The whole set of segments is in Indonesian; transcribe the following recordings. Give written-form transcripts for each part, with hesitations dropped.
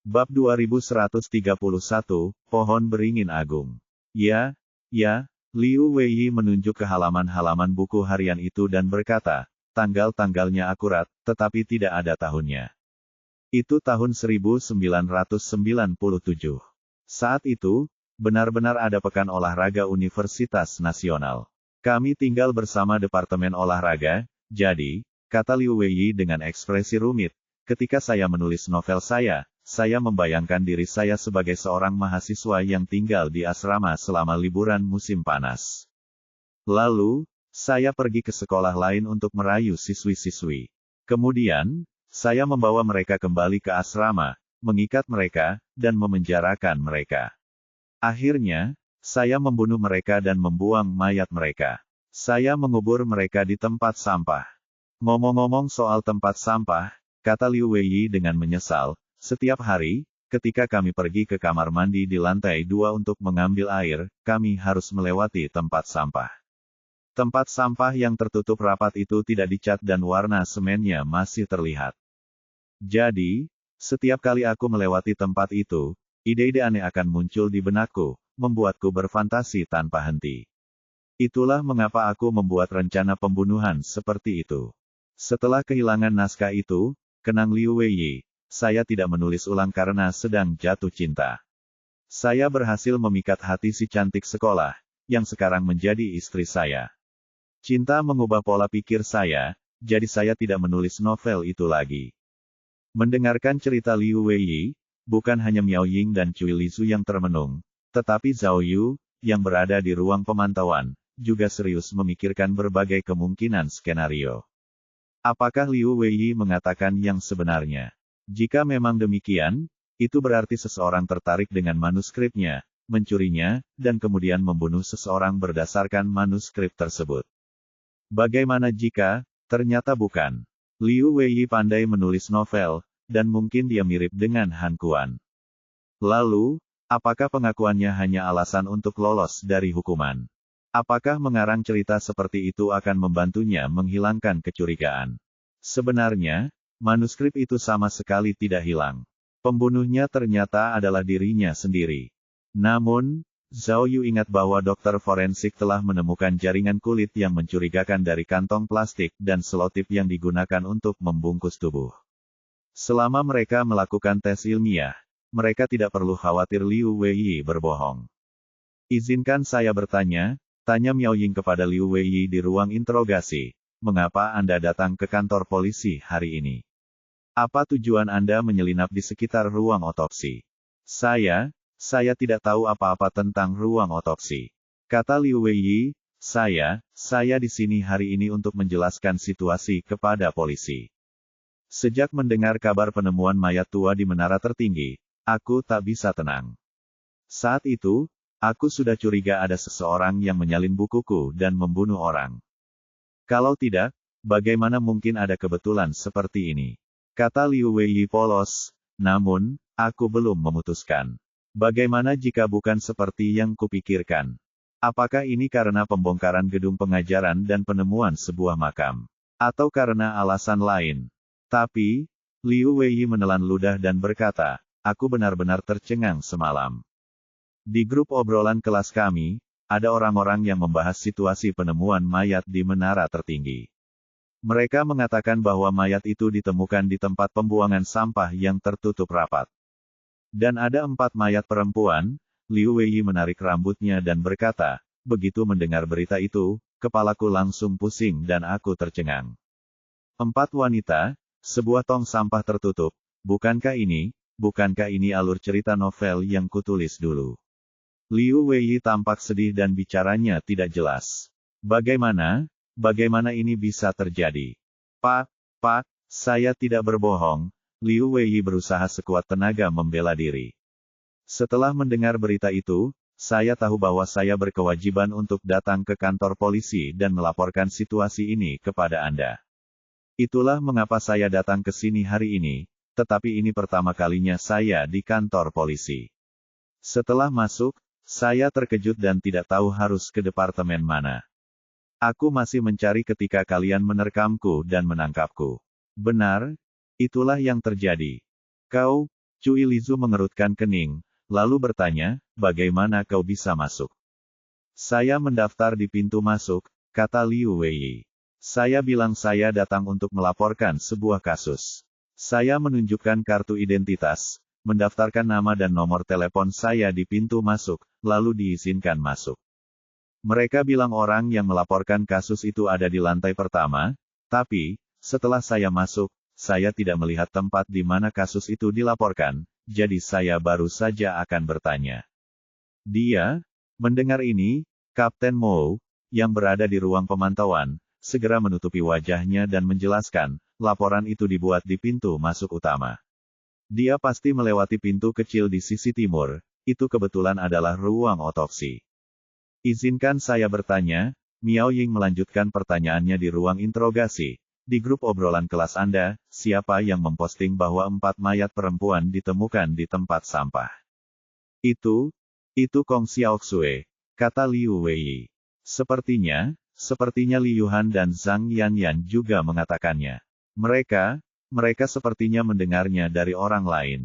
Bab 2131, Pohon Beringin Agung. Ya, Liu Weiyi menunjuk ke halaman-halaman buku harian itu dan berkata, tanggal-tanggalnya akurat, tetapi tidak ada tahunnya. Itu tahun 1997. Saat itu, benar-benar ada pekan olahraga Universitas Nasional. Kami tinggal bersama Departemen Olahraga, jadi, kata Liu Weiyi dengan ekspresi rumit, ketika saya menulis novel saya membayangkan diri saya sebagai seorang mahasiswa yang tinggal di asrama selama liburan musim panas. Lalu, saya pergi ke sekolah lain untuk merayu siswi-siswi. Kemudian, saya membawa mereka kembali ke asrama, mengikat mereka, dan memenjarakan mereka. Akhirnya, saya membunuh mereka dan membuang mayat mereka. Saya mengubur mereka di tempat sampah. Ngomong-ngomong soal tempat sampah, kata Liu Weiyi dengan menyesal, setiap hari, ketika kami pergi ke kamar mandi di lantai 2 untuk mengambil air, kami harus melewati tempat sampah. Tempat sampah yang tertutup rapat itu tidak dicat dan warna semennya masih terlihat. Jadi, setiap kali aku melewati tempat itu, ide-ide aneh akan muncul di benakku, membuatku berfantasi tanpa henti. Itulah mengapa aku membuat rencana pembunuhan seperti itu. Setelah kehilangan naskah itu, kenang Liu Weiyi, saya tidak menulis ulang karena sedang jatuh cinta. Saya berhasil memikat hati si cantik sekolah, yang sekarang menjadi istri saya. Cinta mengubah pola pikir saya, jadi saya tidak menulis novel itu lagi. Mendengarkan cerita Liu Weiyi, bukan hanya Miao Ying dan Cui Lizu yang termenung, tetapi Zhao Yu, yang berada di ruang pemantauan, juga serius memikirkan berbagai kemungkinan skenario. Apakah Liu Weiyi mengatakan yang sebenarnya? Jika memang demikian, itu berarti seseorang tertarik dengan manuskripnya, mencurinya, dan kemudian membunuh seseorang berdasarkan manuskrip tersebut. Bagaimana jika, ternyata bukan? Liu Weiyi pandai menulis novel, dan mungkin dia mirip dengan Han Kuan. Lalu, apakah pengakuannya hanya alasan untuk lolos dari hukuman? Apakah mengarang cerita seperti itu akan membantunya menghilangkan kecurigaan? Sebenarnya, manuskrip itu sama sekali tidak hilang. Pembunuhnya ternyata adalah dirinya sendiri. Namun, Zhao Yu ingat bahwa dokter forensik telah menemukan jaringan kulit yang mencurigakan dari kantong plastik dan selotip yang digunakan untuk membungkus tubuh. Selama mereka melakukan tes ilmiah, mereka tidak perlu khawatir Liu Weiyi berbohong. Izinkan saya bertanya, tanya Miao Ying kepada Liu Weiyi di ruang interogasi, mengapa Anda datang ke kantor polisi hari ini? Apa tujuan Anda menyelinap di sekitar ruang otopsi? Saya tidak tahu apa-apa tentang ruang otopsi. Kata Liu Weiyi, saya di sini hari ini untuk menjelaskan situasi kepada polisi. Sejak mendengar kabar penemuan mayat tua di menara tertinggi, aku tak bisa tenang. Saat itu, aku sudah curiga ada seseorang yang menyalin bukuku dan membunuh orang. Kalau tidak, bagaimana mungkin ada kebetulan seperti ini? Kata Liu Weiyi polos, namun, aku belum memutuskan. Bagaimana jika bukan seperti yang kupikirkan? Apakah ini karena pembongkaran gedung pengajaran dan penemuan sebuah makam? Atau karena alasan lain? Tapi, Liu Weiyi menelan ludah dan berkata, aku benar-benar tercengang semalam. Di grup obrolan kelas kami, ada orang-orang yang membahas situasi penemuan mayat di menara tertinggi. Mereka mengatakan bahwa mayat itu ditemukan di tempat pembuangan sampah yang tertutup rapat. Dan ada 4 mayat perempuan. Liu Weiyi menarik rambutnya dan berkata, begitu mendengar berita itu, kepalaku langsung pusing dan aku tercengang. 4 wanita, sebuah tong sampah tertutup, bukankah ini alur cerita novel yang kutulis dulu? Liu Weiyi tampak sedih dan bicaranya tidak jelas. Bagaimana ini bisa terjadi? Pak, saya tidak berbohong. Liu Weiyi berusaha sekuat tenaga membela diri. Setelah mendengar berita itu, saya tahu bahwa saya berkewajiban untuk datang ke kantor polisi dan melaporkan situasi ini kepada Anda. Itulah mengapa saya datang ke sini hari ini, tetapi ini pertama kalinya saya di kantor polisi. Setelah masuk, saya terkejut dan tidak tahu harus ke departemen mana. Aku masih mencari ketika kalian menerkamku dan menangkapku. Benar, itulah yang terjadi. Kau, Cui Lizu mengerutkan kening, lalu bertanya, bagaimana kau bisa masuk? Saya mendaftar di pintu masuk, kata Liu Weiyi. Saya bilang saya datang untuk melaporkan sebuah kasus. Saya menunjukkan kartu identitas, mendaftarkan nama dan nomor telepon saya di pintu masuk, lalu diizinkan masuk. Mereka bilang orang yang melaporkan kasus itu ada di lantai pertama, tapi, setelah saya masuk, saya tidak melihat tempat di mana kasus itu dilaporkan, jadi saya baru saja akan bertanya. Dia, mendengar ini, Kapten Mou, yang berada di ruang pemantauan, segera menutupi wajahnya dan menjelaskan, laporan itu dibuat di pintu masuk utama. Dia pasti melewati pintu kecil di sisi timur, itu kebetulan adalah ruang otopsi. Izinkan saya bertanya, Miao Ying melanjutkan pertanyaannya di ruang interogasi. Di grup obrolan kelas Anda, siapa yang memposting bahwa 4 mayat perempuan ditemukan di tempat sampah? Itu Kong Xiaoxue, kata Liu Weiyi. Sepertinya Li Yuhan dan Zhang Yanyan juga mengatakannya. Mereka sepertinya mendengarnya dari orang lain.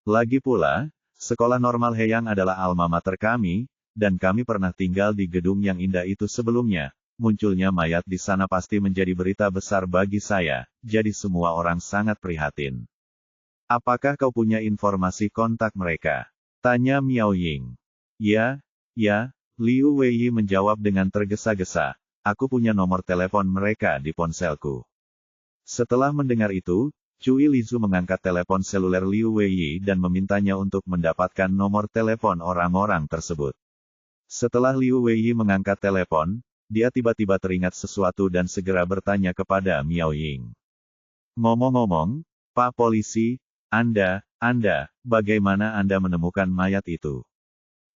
Lagi pula, sekolah normal Heyang adalah alma mater kami, dan kami pernah tinggal di gedung yang indah itu sebelumnya. Munculnya mayat di sana pasti menjadi berita besar bagi saya, jadi semua orang sangat prihatin. Apakah kau punya informasi kontak mereka? Tanya Miao Ying. Ya, Liu Weiyi menjawab dengan tergesa-gesa. Aku punya nomor telepon mereka di ponselku. Setelah mendengar itu, Cui Lizu mengangkat telepon seluler Liu Weiyi dan memintanya untuk mendapatkan nomor telepon orang-orang tersebut. Setelah Liu Weiyi mengangkat telepon, dia tiba-tiba teringat sesuatu dan segera bertanya kepada Miao Ying. Ngomong-ngomong, Pak Polisi, Anda, bagaimana Anda menemukan mayat itu?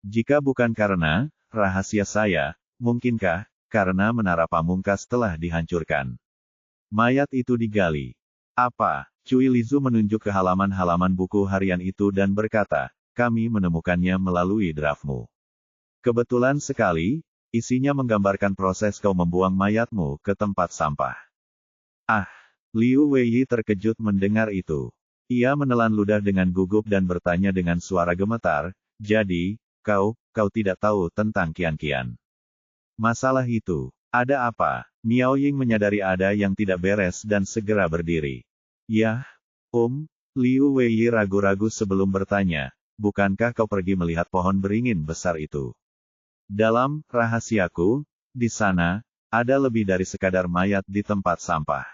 Jika bukan karena rahasia saya, mungkinkah karena menara pamungkas telah dihancurkan? Mayat itu digali. Apa? Cui Lizu menunjuk ke halaman-halaman buku harian itu dan berkata, kami menemukannya melalui draftmu. Kebetulan sekali, isinya menggambarkan proses kau membuang mayatmu ke tempat sampah. Ah! Liu Weiyi terkejut mendengar itu. Ia menelan ludah dengan gugup dan bertanya dengan suara gemetar, jadi, kau tidak tahu tentang kian-kian. Masalah itu, ada apa? Miao Ying menyadari ada yang tidak beres dan segera berdiri. Yah, Liu Weiyi ragu-ragu sebelum bertanya, bukankah kau pergi melihat pohon beringin besar itu? Dalam rahasiaku, di sana, ada lebih dari sekadar mayat di tempat sampah.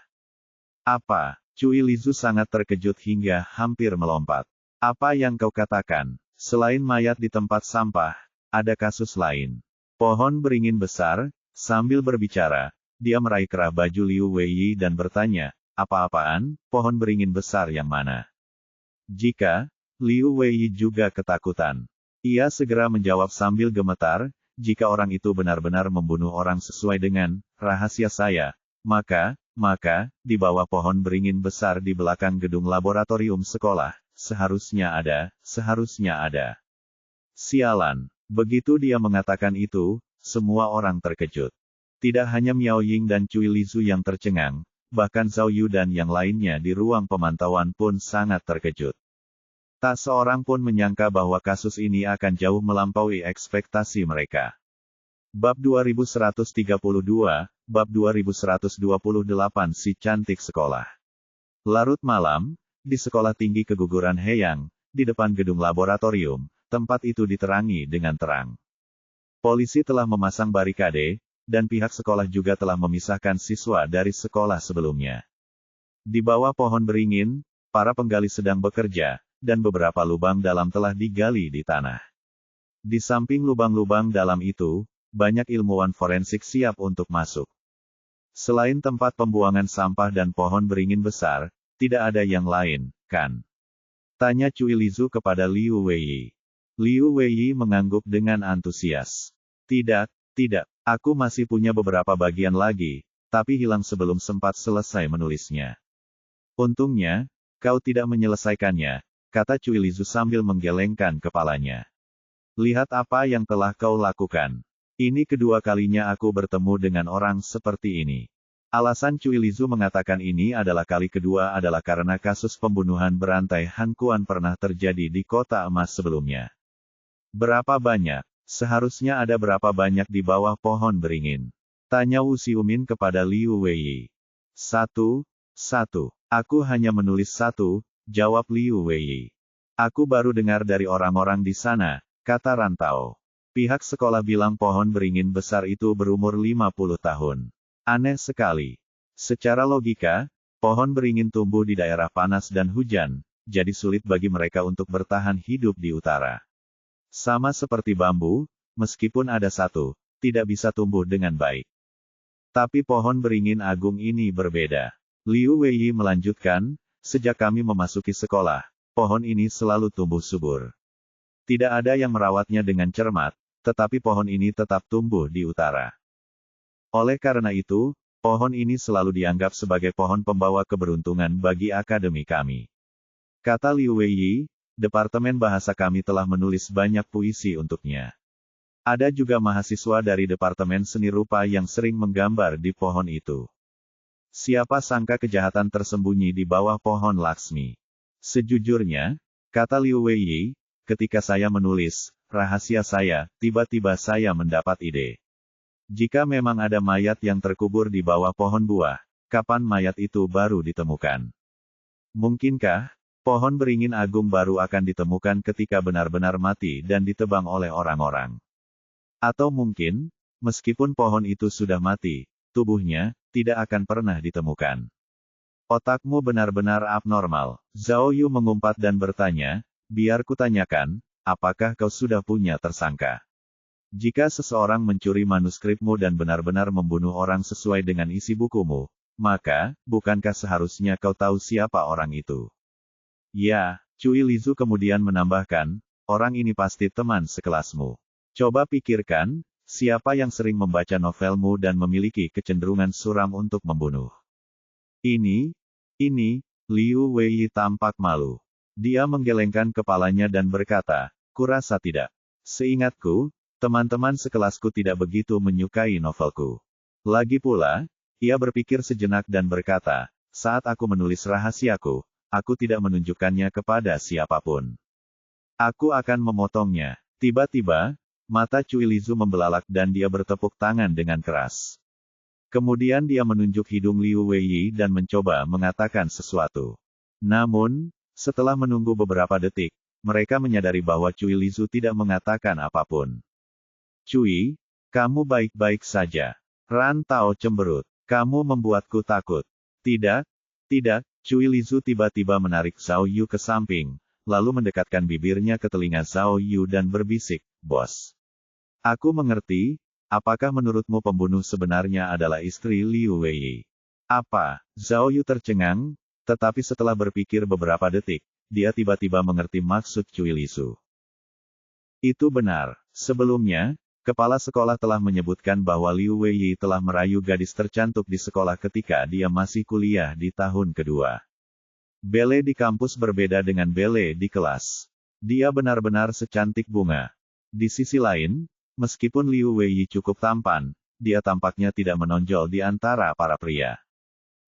Apa? Cui Lizu sangat terkejut hingga hampir melompat. Apa yang kau katakan? Selain mayat di tempat sampah, ada kasus lain. Pohon beringin besar, sambil berbicara, dia meraih kerah baju Liu Weiyi dan bertanya, apa-apaan, pohon beringin besar yang mana? Liu Weiyi juga ketakutan. Ia segera menjawab sambil gemetar, jika orang itu benar-benar membunuh orang sesuai dengan rahasia saya, maka, di bawah pohon beringin besar di belakang gedung laboratorium sekolah, seharusnya ada. Sialan. Begitu dia mengatakan itu, semua orang terkejut. Tidak hanya Miao Ying dan Cui Lizu yang tercengang, bahkan Zhao Yu dan yang lainnya di ruang pemantauan pun sangat terkejut. Tak seorang pun menyangka bahwa kasus ini akan jauh melampaui ekspektasi mereka. Bab 2132, Bab 2128 Si Cantik Sekolah. Larut malam, di Sekolah Tinggi Keguguran Heyang, di depan gedung laboratorium, tempat itu diterangi dengan terang. Polisi telah memasang barikade, dan pihak sekolah juga telah memisahkan siswa dari sekolah sebelumnya. Di bawah pohon beringin, para penggali sedang bekerja, dan beberapa lubang dalam telah digali di tanah. Di samping lubang-lubang dalam itu, banyak ilmuwan forensik siap untuk masuk. Selain tempat pembuangan sampah dan pohon beringin besar, tidak ada yang lain, kan? Tanya Cui Lizu kepada Liu Weiyi. Liu Weiyi mengangguk dengan antusias. Tidak, aku masih punya beberapa bagian lagi, tapi hilang sebelum sempat selesai menulisnya. Untungnya, kau tidak menyelesaikannya, kata Cui Lizu sambil menggelengkan kepalanya. Lihat apa yang telah kau lakukan. Ini kedua kalinya aku bertemu dengan orang seperti ini. Alasan Cui Lizu mengatakan ini adalah kali kedua adalah karena kasus pembunuhan berantai Han Kuan pernah terjadi di Kota Emas sebelumnya. Berapa banyak? Seharusnya ada berapa banyak di bawah pohon beringin? Tanya Wu Xiumin kepada Liu Weiyi. Satu. Aku hanya menulis satu, jawab Liu Weiyi. Aku baru dengar dari orang-orang di sana, kata Rantau. Pihak sekolah bilang pohon beringin besar itu berumur 50 tahun. Aneh sekali. Secara logika, pohon beringin tumbuh di daerah panas dan hujan, jadi sulit bagi mereka untuk bertahan hidup di utara. Sama seperti bambu, meskipun ada satu, tidak bisa tumbuh dengan baik. Tapi pohon beringin agung ini berbeda. Liu Weiyi melanjutkan, sejak kami memasuki sekolah, pohon ini selalu tumbuh subur. Tidak ada yang merawatnya dengan cermat, tetapi pohon ini tetap tumbuh di utara. Oleh karena itu, pohon ini selalu dianggap sebagai pohon pembawa keberuntungan bagi akademi kami. Kata Liu Weiyi, Departemen Bahasa kami telah menulis banyak puisi untuknya. Ada juga mahasiswa dari Departemen Seni Rupa yang sering menggambar di pohon itu. Siapa sangka kejahatan tersembunyi di bawah pohon Laksmi. Sejujurnya, kata Liu Weiyi, ketika saya menulis rahasia saya, tiba-tiba saya mendapat ide. Jika memang ada mayat yang terkubur di bawah pohon buah, kapan mayat itu baru ditemukan? Mungkinkah pohon beringin agung baru akan ditemukan ketika benar-benar mati dan ditebang oleh orang-orang? Atau mungkin, meskipun pohon itu sudah mati, tubuhnya tidak akan pernah ditemukan. Otakmu benar-benar abnormal. Zhao Yu mengumpat dan bertanya, biar kutanyakan, apakah kau sudah punya tersangka? Jika seseorang mencuri manuskripmu dan benar-benar membunuh orang sesuai dengan isi bukumu, maka, bukankah seharusnya kau tahu siapa orang itu? Ya, Cui Lizu kemudian menambahkan, orang ini pasti teman sekelasmu. Coba pikirkan, siapa yang sering membaca novelmu dan memiliki kecenderungan suram untuk membunuh? Ini, Liu Weiyi tampak malu. Dia menggelengkan kepalanya dan berkata, kurasa tidak. Seingatku, teman-teman sekelasku tidak begitu menyukai novelku. Lagi pula, ia berpikir sejenak dan berkata, saat aku menulis rahasiaku, aku tidak menunjukkannya kepada siapapun. Aku akan memotongnya. Tiba-tiba, mata Cui Lizu membelalak dan dia bertepuk tangan dengan keras. Kemudian dia menunjuk hidung Liu Weiyi dan mencoba mengatakan sesuatu. Namun, setelah menunggu beberapa detik, mereka menyadari bahwa Cui Lizu tidak mengatakan apapun. Cui, kamu baik-baik saja. Rantau cemberut. Kamu membuatku takut. Tidak, Cui Lizu tiba-tiba menarik Zhao Yu ke samping, lalu mendekatkan bibirnya ke telinga Zhao Yu dan berbisik, bos. Aku mengerti, apakah menurutmu pembunuh sebenarnya adalah istri Liu Weiyi? Apa? Zhao Yu tercengang, tetapi setelah berpikir beberapa detik, dia tiba-tiba mengerti maksud Cui Lizu. Itu benar. Sebelumnya, kepala sekolah telah menyebutkan bahwa Liu Weiyi telah merayu gadis tercantik di sekolah ketika dia masih kuliah di tahun kedua. Belle di kampus berbeda dengan Belle di kelas. Dia benar-benar secantik bunga. Di sisi lain, meskipun Liu Weiyi cukup tampan, dia tampaknya tidak menonjol di antara para pria.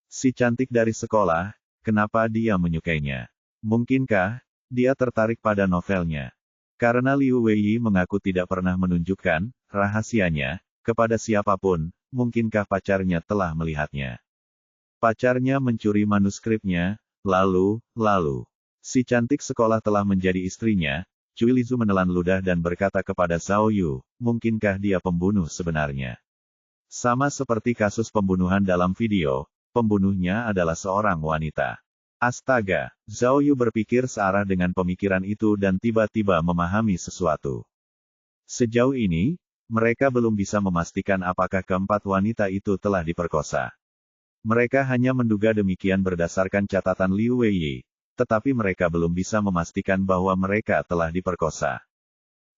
Si cantik dari sekolah, kenapa dia menyukainya? Mungkinkah dia tertarik pada novelnya? Karena Liu Weiyi mengaku tidak pernah menunjukkan rahasianya kepada siapapun, mungkinkah pacarnya telah melihatnya? Pacarnya mencuri manuskripnya, lalu, si cantik sekolah telah menjadi istrinya. Cui Lizu menelan ludah dan berkata kepada Zhao Yu, mungkinkah dia pembunuh sebenarnya? Sama seperti kasus pembunuhan dalam video, pembunuhnya adalah seorang wanita. Astaga, Zhao Yu berpikir searah dengan pemikiran itu dan tiba-tiba memahami sesuatu. Sejauh ini, mereka belum bisa memastikan apakah keempat wanita itu telah diperkosa. Mereka hanya menduga demikian berdasarkan catatan Liu Weiyi, tetapi mereka belum bisa memastikan bahwa mereka telah diperkosa.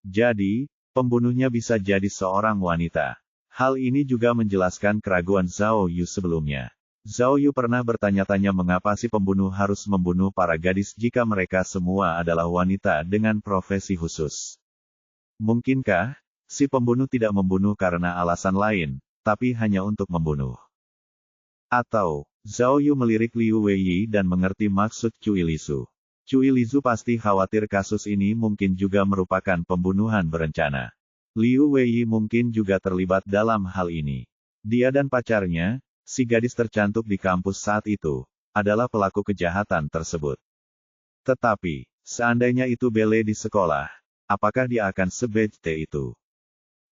Jadi, pembunuhnya bisa jadi seorang wanita. Hal ini juga menjelaskan keraguan Zhao Yu sebelumnya. Zhao Yu pernah bertanya-tanya mengapa si pembunuh harus membunuh para gadis jika mereka semua adalah wanita dengan profesi khusus. Mungkinkah si pembunuh tidak membunuh karena alasan lain, tapi hanya untuk membunuh? Atau, Zhao Yu melirik Liu Weiyi dan mengerti maksud Cui Lizu. Cui Lizu pasti khawatir kasus ini mungkin juga merupakan pembunuhan berencana. Liu Weiyi mungkin juga terlibat dalam hal ini. Dia dan pacarnya, si gadis tercantik di kampus saat itu, adalah pelaku kejahatan tersebut. Tetapi, seandainya itu Bele di sekolah, apakah dia akan sebejte itu?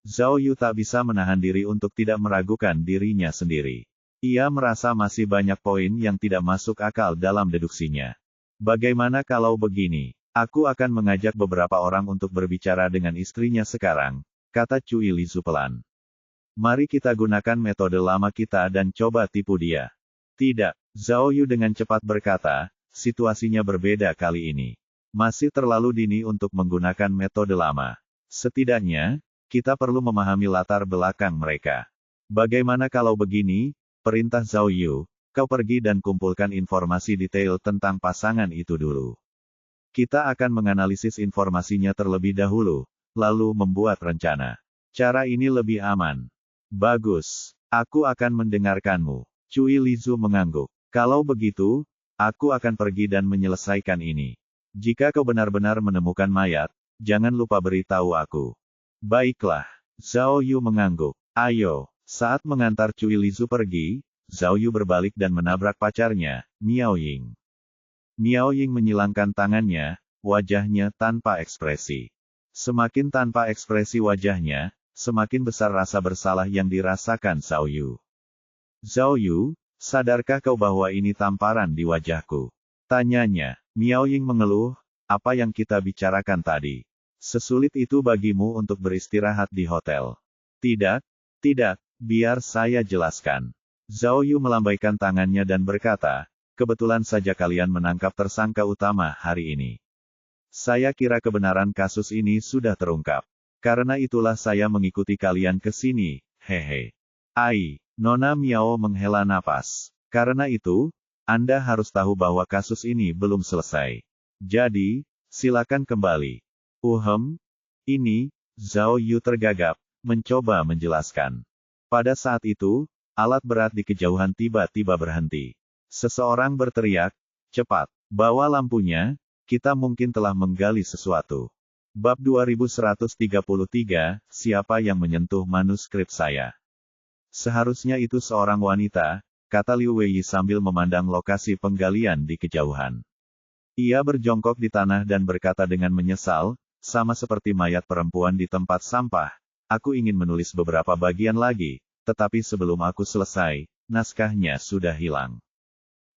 Zhao Yu tak bisa menahan diri untuk tidak meragukan dirinya sendiri. Ia merasa masih banyak poin yang tidak masuk akal dalam deduksinya. Bagaimana kalau begini? Aku akan mengajak beberapa orang untuk berbicara dengan istrinya sekarang, kata Cui Lizu pelan. Mari kita gunakan metode lama kita dan coba tipu dia. Tidak, Zhao Yu dengan cepat berkata, situasinya berbeda kali ini. Masih terlalu dini untuk menggunakan metode lama. Setidaknya, kita perlu memahami latar belakang mereka. Bagaimana kalau begini? Perintah Zhao Yu, kau pergi dan kumpulkan informasi detail tentang pasangan itu dulu. Kita akan menganalisis informasinya terlebih dahulu, lalu membuat rencana. Cara ini lebih aman. Bagus, aku akan mendengarkanmu. Cui Lizu mengangguk. Kalau begitu, aku akan pergi dan menyelesaikan ini. Jika kau benar-benar menemukan mayat, jangan lupa beritahu aku. Baiklah, Zhao Yu mengangguk. Ayo, saat mengantar Cui Lizu pergi, Zhao Yu berbalik dan menabrak pacarnya, Miao Ying. Miao Ying menyilangkan tangannya, wajahnya tanpa ekspresi. Semakin tanpa ekspresi wajahnya, semakin besar rasa bersalah yang dirasakan Zhao Yu. Zhao Yu, sadarkah kau bahwa ini tamparan di wajahku? Tanyanya. Miao Ying mengeluh, apa yang kita bicarakan tadi? Sesulit itu bagimu untuk beristirahat di hotel? Tidak, biar saya jelaskan. Zhao Yu melambaikan tangannya dan berkata, kebetulan saja kalian menangkap tersangka utama hari ini. Saya kira kebenaran kasus ini sudah terungkap. Karena itulah saya mengikuti kalian ke sini, hehe. Ai, Nona Miao menghela napas. Karena itu, Anda harus tahu bahwa kasus ini belum selesai. Jadi, silakan kembali. Ini, Zhao Yu tergagap, mencoba menjelaskan. Pada saat itu, alat berat di kejauhan tiba-tiba berhenti. Seseorang berteriak, cepat, bawa lampunya, kita mungkin telah menggali sesuatu. Bab 2133, siapa yang menyentuh manuskrip saya? Seharusnya itu seorang wanita, kata Liu Weiyi sambil memandang lokasi penggalian di kejauhan. Ia berjongkok di tanah dan berkata dengan menyesal, sama seperti mayat perempuan di tempat sampah, aku ingin menulis beberapa bagian lagi, tetapi sebelum aku selesai, naskahnya sudah hilang.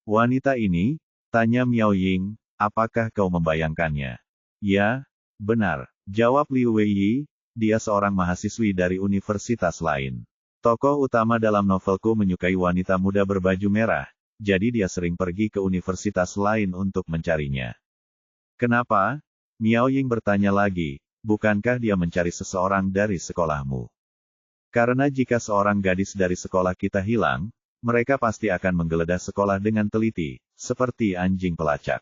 Wanita ini, tanya Miao Ying, apakah kau membayangkannya? Ya, benar, jawab Liu Weiyi, dia seorang mahasiswi dari universitas lain. Tokoh utama dalam novelku menyukai wanita muda berbaju merah, jadi dia sering pergi ke universitas lain untuk mencarinya. Kenapa? Miao Ying bertanya lagi, bukankah dia mencari seseorang dari sekolahmu? Karena jika seorang gadis dari sekolah kita hilang, mereka pasti akan menggeledah sekolah dengan teliti, seperti anjing pelacak.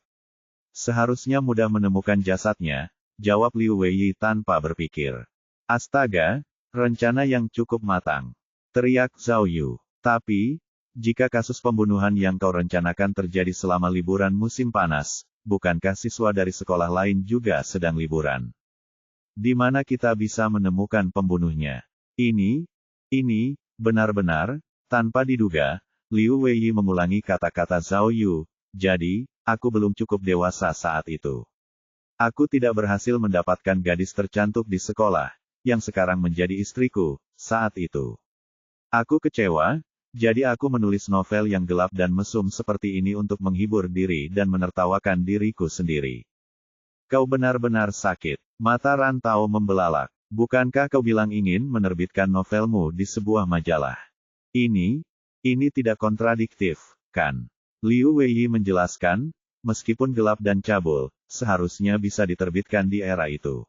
Seharusnya mudah menemukan jasadnya, jawab Liu Weiyi tanpa berpikir. Astaga, rencana yang cukup matang. Teriak Zhao Yu. Tapi, jika kasus pembunuhan yang kau rencanakan terjadi selama liburan musim panas, bukankah siswa dari sekolah lain juga sedang liburan? Di mana kita bisa menemukan pembunuhnya? Ini, benar-benar, tanpa diduga, Liu Weiyi mengulangi kata-kata Zhao Yu, jadi, aku belum cukup dewasa saat itu. Aku tidak berhasil mendapatkan gadis tercantik di sekolah, yang sekarang menjadi istriku, saat itu. Aku kecewa, jadi aku menulis novel yang gelap dan mesum seperti ini untuk menghibur diri dan menertawakan diriku sendiri. Kau benar-benar sakit. Mata Rantau membelalak. Bukankah kau bilang ingin menerbitkan novelmu di sebuah majalah? Ini tidak kontradiktif, kan? Liu Weiyi menjelaskan, meskipun gelap dan cabul, seharusnya bisa diterbitkan di era itu.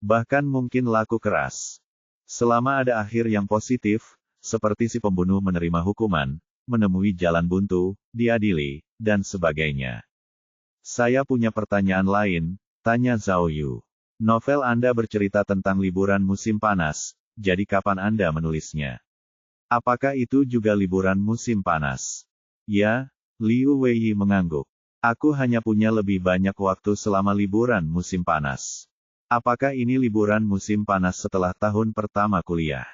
Bahkan mungkin laku keras. Selama ada akhir yang positif, seperti si pembunuh menerima hukuman, menemui jalan buntu, diadili, dan sebagainya. Saya punya pertanyaan lain, tanya Zhao Yu. Novel Anda bercerita tentang liburan musim panas, jadi kapan Anda menulisnya? Apakah itu juga liburan musim panas? Ya, Liu Weiyi mengangguk. Aku hanya punya lebih banyak waktu selama liburan musim panas. Apakah ini liburan musim panas setelah tahun pertama kuliah?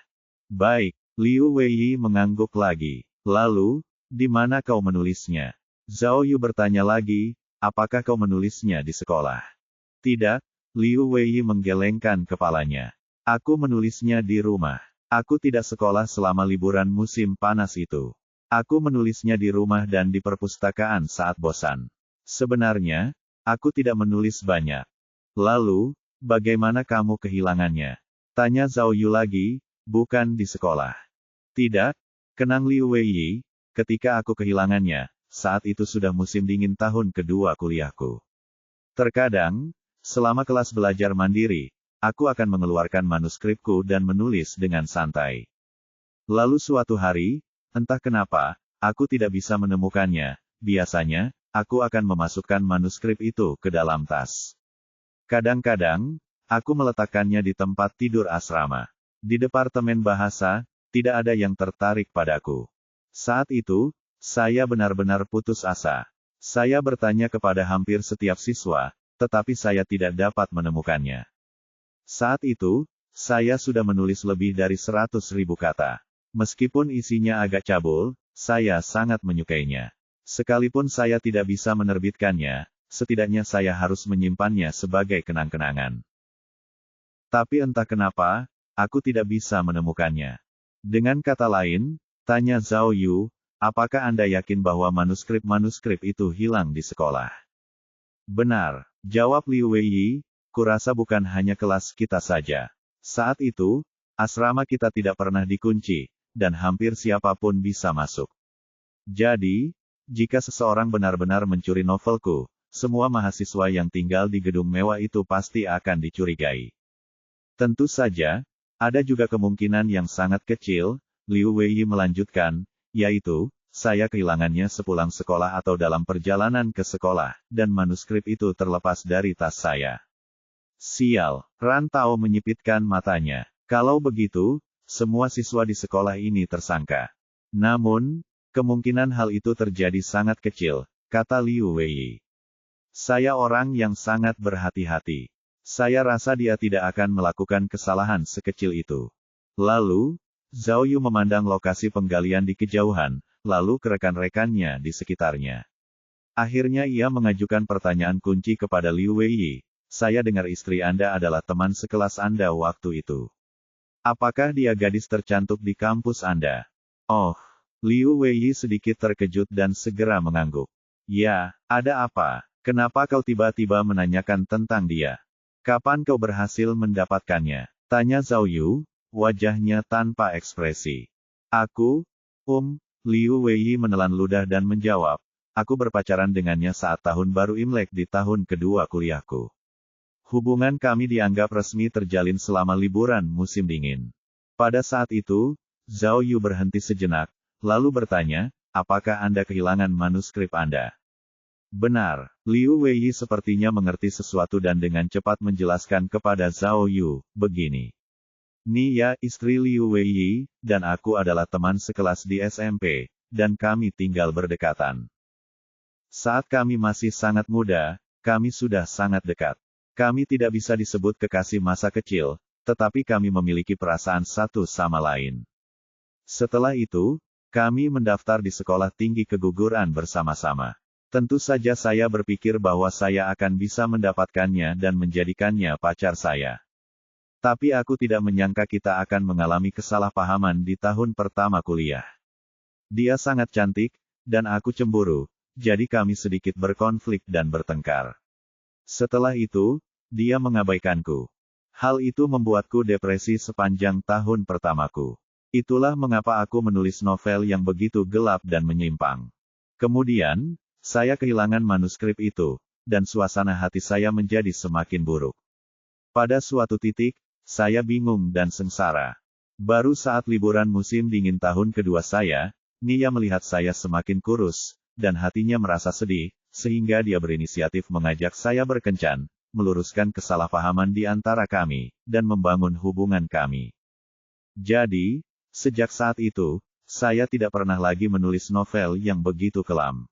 Baik, Liu Weiyi mengangguk lagi. Lalu, di mana kau menulisnya? Zhao Yu bertanya lagi, apakah kau menulisnya di sekolah? Tidak, Liu Weiyi menggelengkan kepalanya. Aku menulisnya di rumah. Aku tidak sekolah selama liburan musim panas itu. Aku menulisnya di rumah dan di perpustakaan saat bosan. Sebenarnya, aku tidak menulis banyak. Lalu, bagaimana kamu kehilangannya? Tanya Zhao Yu lagi, bukan di sekolah. Tidak, kenang Liu Weiyi, ketika aku kehilangannya, saat itu sudah musim dingin tahun kedua kuliahku. Terkadang, selama kelas belajar mandiri, aku akan mengeluarkan manuskripku dan menulis dengan santai. Lalu suatu hari, entah kenapa, aku tidak bisa menemukannya. Biasanya, aku akan memasukkan manuskrip itu ke dalam tas. Kadang-kadang, aku meletakkannya di tempat tidur asrama. Di departemen bahasa, tidak ada yang tertarik padaku. Saat itu, saya benar-benar putus asa. Saya bertanya kepada hampir setiap siswa, tetapi saya tidak dapat menemukannya. Saat itu, saya sudah menulis lebih dari 100.000 kata. Meskipun isinya agak cabul, saya sangat menyukainya. Sekalipun saya tidak bisa menerbitkannya, setidaknya saya harus menyimpannya sebagai kenang-kenangan. Tapi entah kenapa, aku tidak bisa menemukannya. Dengan kata lain, tanya Zhao Yu, apakah Anda yakin bahwa manuskrip-manuskrip itu hilang di sekolah? Benar, jawab Liu Weiyi. Kurasa bukan hanya kelas kita saja. Saat itu, asrama kita tidak pernah dikunci, dan hampir siapapun bisa masuk. Jadi, jika seseorang benar-benar mencuri novelku, semua mahasiswa yang tinggal di gedung mewah itu pasti akan dicurigai. Tentu saja, ada juga kemungkinan yang sangat kecil, Liu Weiyi melanjutkan, yaitu, saya kehilangannya sepulang sekolah atau dalam perjalanan ke sekolah, dan manuskrip itu terlepas dari tas saya. Sial, Ran Tao menyipitkan matanya. Kalau begitu, semua siswa di sekolah ini tersangka. Namun, kemungkinan hal itu terjadi sangat kecil, kata Liu Weiyi. Saya orang yang sangat berhati-hati. Saya rasa dia tidak akan melakukan kesalahan sekecil itu. Lalu, Zhao Yu memandang lokasi penggalian di kejauhan, lalu ke rekan-rekannya di sekitarnya. Akhirnya ia mengajukan pertanyaan kunci kepada Liu Weiyi. Saya dengar istri Anda adalah teman sekelas Anda waktu itu. Apakah dia gadis tercantik di kampus Anda? Oh, Liu Weiyi sedikit terkejut dan segera mengangguk. Ya, ada apa? Kenapa kau tiba-tiba menanyakan tentang dia? Kapan kau berhasil mendapatkannya? Tanya Zhao Yu, wajahnya tanpa ekspresi. Aku, Liu Weiyi menelan ludah dan menjawab, aku berpacaran dengannya saat tahun baru Imlek di tahun kedua kuliahku. Hubungan kami dianggap resmi terjalin selama liburan musim dingin. Pada saat itu, Zhao Yu berhenti sejenak, lalu bertanya, apakah Anda kehilangan manuskrip Anda? Benar, Liu Weiyi sepertinya mengerti sesuatu dan dengan cepat menjelaskan kepada Zhao Yu, begini. Nia istri Liu Weiyi, dan aku adalah teman sekelas di SMP, dan kami tinggal berdekatan. Saat kami masih sangat muda, kami sudah sangat dekat. Kami tidak bisa disebut kekasih masa kecil, tetapi kami memiliki perasaan satu sama lain. Setelah itu, kami mendaftar di sekolah tinggi keguguran bersama-sama. Tentu saja saya berpikir bahwa saya akan bisa mendapatkannya dan menjadikannya pacar saya. Tapi aku tidak menyangka kita akan mengalami kesalahpahaman di tahun pertama kuliah. Dia sangat cantik, dan aku cemburu, jadi kami sedikit berkonflik dan bertengkar. Setelah itu, dia mengabaikanku. Hal itu membuatku depresi sepanjang tahun pertamaku. Itulah mengapa aku menulis novel yang begitu gelap dan menyimpang. Kemudian, saya kehilangan manuskrip itu, dan suasana hati saya menjadi semakin buruk. Pada suatu titik, saya bingung dan sengsara. Baru saat liburan musim dingin tahun kedua saya, Nia melihat saya semakin kurus, dan hatinya merasa sedih, sehingga dia berinisiatif mengajak saya berkencan, meluruskan kesalahpahaman di antara kami, dan membangun hubungan kami. Jadi, Sejak saat itu, saya tidak pernah lagi menulis novel yang begitu kelam.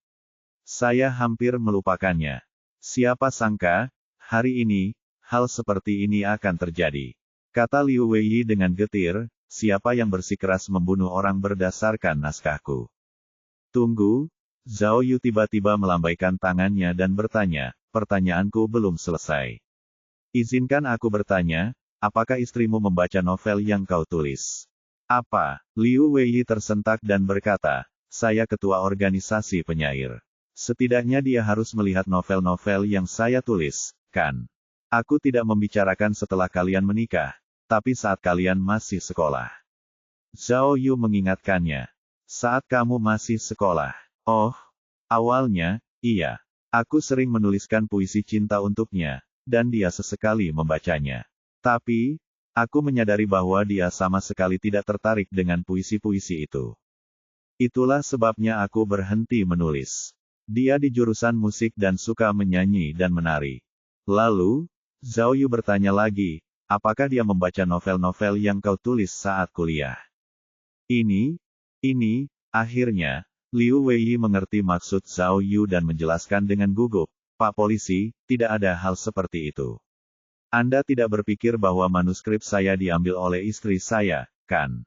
Saya hampir melupakannya. Siapa sangka, hari ini, hal seperti ini akan terjadi. Kata Liu Weiyi dengan getir, siapa yang bersikeras membunuh orang berdasarkan naskahku? Tunggu, Zhao Yu tiba-tiba melambaikan tangannya dan bertanya, pertanyaanku belum selesai. Izinkan aku bertanya, apakah istrimu membaca novel yang kau tulis? Apa? Liu Weiyi tersentak dan berkata, saya ketua organisasi penyair. Setidaknya dia harus melihat novel-novel yang saya tulis, kan? Aku tidak membicarakan setelah kalian menikah, tapi saat kalian masih sekolah. Zhao Yu mengingatkannya. Saat kamu masih sekolah. Oh, awalnya, iya. Aku sering menuliskan puisi cinta untuknya, dan dia sesekali membacanya. Tapi, aku menyadari bahwa dia sama sekali tidak tertarik dengan puisi-puisi itu. Itulah sebabnya aku berhenti menulis. Dia di jurusan musik dan suka menyanyi dan menari. Lalu, Zhao Yu bertanya lagi, apakah dia membaca novel-novel yang kau tulis saat kuliah? Ini, akhirnya, Liu Weiyi mengerti maksud Zhao Yu dan menjelaskan dengan gugup, Pak Polisi, tidak ada hal seperti itu. Anda tidak berpikir bahwa manuskrip saya diambil oleh istri saya, kan?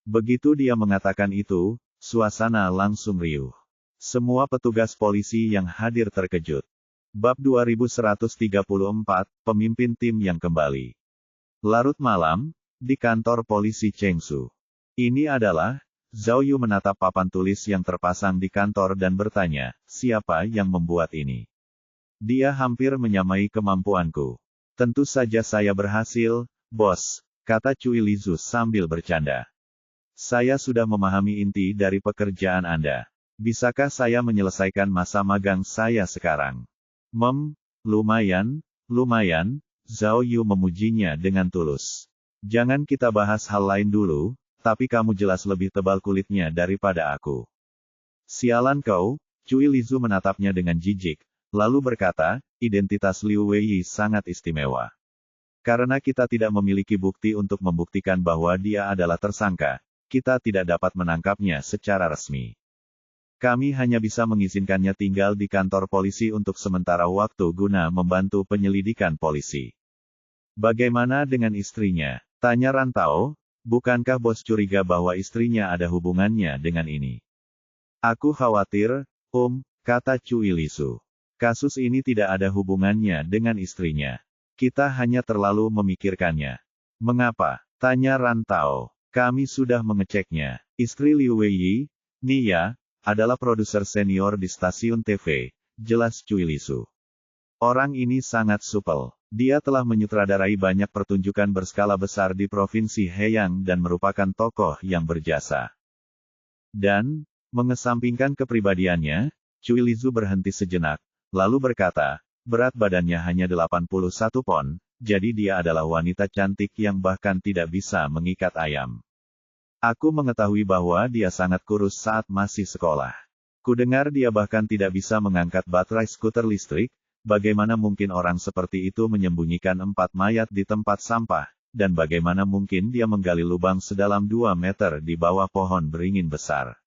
Begitu dia mengatakan itu, suasana langsung riuh. Semua petugas polisi yang hadir terkejut. Bab 2134, Pemimpin Tim yang Kembali. Larut malam, di kantor polisi Chengsu. Ini adalah, Zhao Yu menatap papan tulis yang terpasang di kantor dan bertanya, siapa yang membuat ini? Dia hampir menyamai kemampuanku. Tentu saja saya berhasil, bos, kata Cui Lizu sambil bercanda. Saya sudah memahami inti dari pekerjaan Anda. Bisakah saya menyelesaikan masa magang saya sekarang? Lumayan, Zhao Yu memujinya dengan tulus. Jangan kita bahas hal lain dulu, tapi kamu jelas lebih tebal kulitnya daripada aku. Sialan kau, Cui Lizu menatapnya dengan jijik, lalu berkata, identitas Liu Weiyi sangat istimewa. Karena kita tidak memiliki bukti untuk membuktikan bahwa dia adalah tersangka, kita tidak dapat menangkapnya secara resmi. Kami hanya bisa mengizinkannya tinggal di kantor polisi untuk sementara waktu guna membantu penyelidikan polisi. Bagaimana dengan istrinya? Tanya Rantau, bukankah bos curiga bahwa istrinya ada hubungannya dengan ini? Aku khawatir, kata Cui Lizu. Kasus ini tidak ada hubungannya dengan istrinya. Kita hanya terlalu memikirkannya. Mengapa? Tanya Rantau. Kami sudah mengeceknya. Istri Liu Weiyi, Nia, adalah produser senior di stasiun TV, jelas Cui Lizu. Orang ini sangat supel. Dia telah menyutradarai banyak pertunjukan berskala besar di Provinsi Heiyang dan merupakan tokoh yang berjasa. Dan, mengesampingkan kepribadiannya, Cui Lizu berhenti sejenak, lalu berkata, berat badannya hanya 81 pon, jadi dia adalah wanita cantik yang bahkan tidak bisa mengikat ayam. Aku mengetahui bahwa dia sangat kurus saat masih sekolah. Kudengar dia bahkan tidak bisa mengangkat baterai skuter listrik, bagaimana mungkin orang seperti itu menyembunyikan 4 mayat di tempat sampah, dan bagaimana mungkin dia menggali lubang sedalam 2 meter di bawah pohon beringin besar.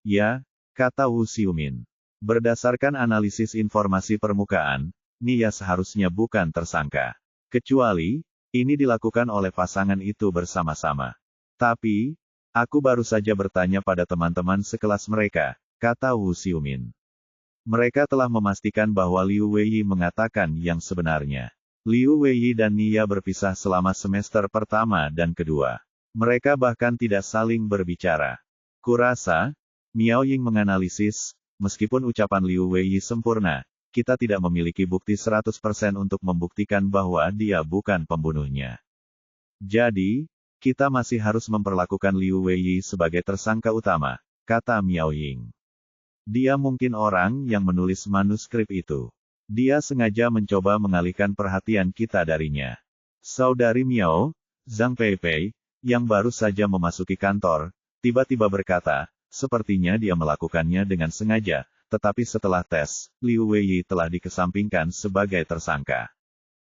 Ya, kata Wu Xiumin. Berdasarkan analisis informasi permukaan, Nia seharusnya bukan tersangka. Kecuali, ini dilakukan oleh pasangan itu bersama-sama. Tapi, aku baru saja bertanya pada teman-teman sekelas mereka, kata Wu Xiumin. Mereka telah memastikan bahwa Liu Weiyi mengatakan yang sebenarnya. Liu Weiyi dan Nia berpisah selama semester pertama dan kedua. Mereka bahkan tidak saling berbicara. Kurasa, Miao Ying menganalisis, meskipun ucapan Liu Weiyi sempurna, kita tidak memiliki bukti 100% untuk membuktikan bahwa dia bukan pembunuhnya. Jadi, kita masih harus memperlakukan Liu Weiyi sebagai tersangka utama, kata Miao Ying. Dia mungkin orang yang menulis manuskrip itu. Dia sengaja mencoba mengalihkan perhatian kita darinya. Saudari Miao, Zhang Peipei, yang baru saja memasuki kantor, tiba-tiba berkata, sepertinya dia melakukannya dengan sengaja, tetapi setelah tes, Liu Weiyi telah dikesampingkan sebagai tersangka.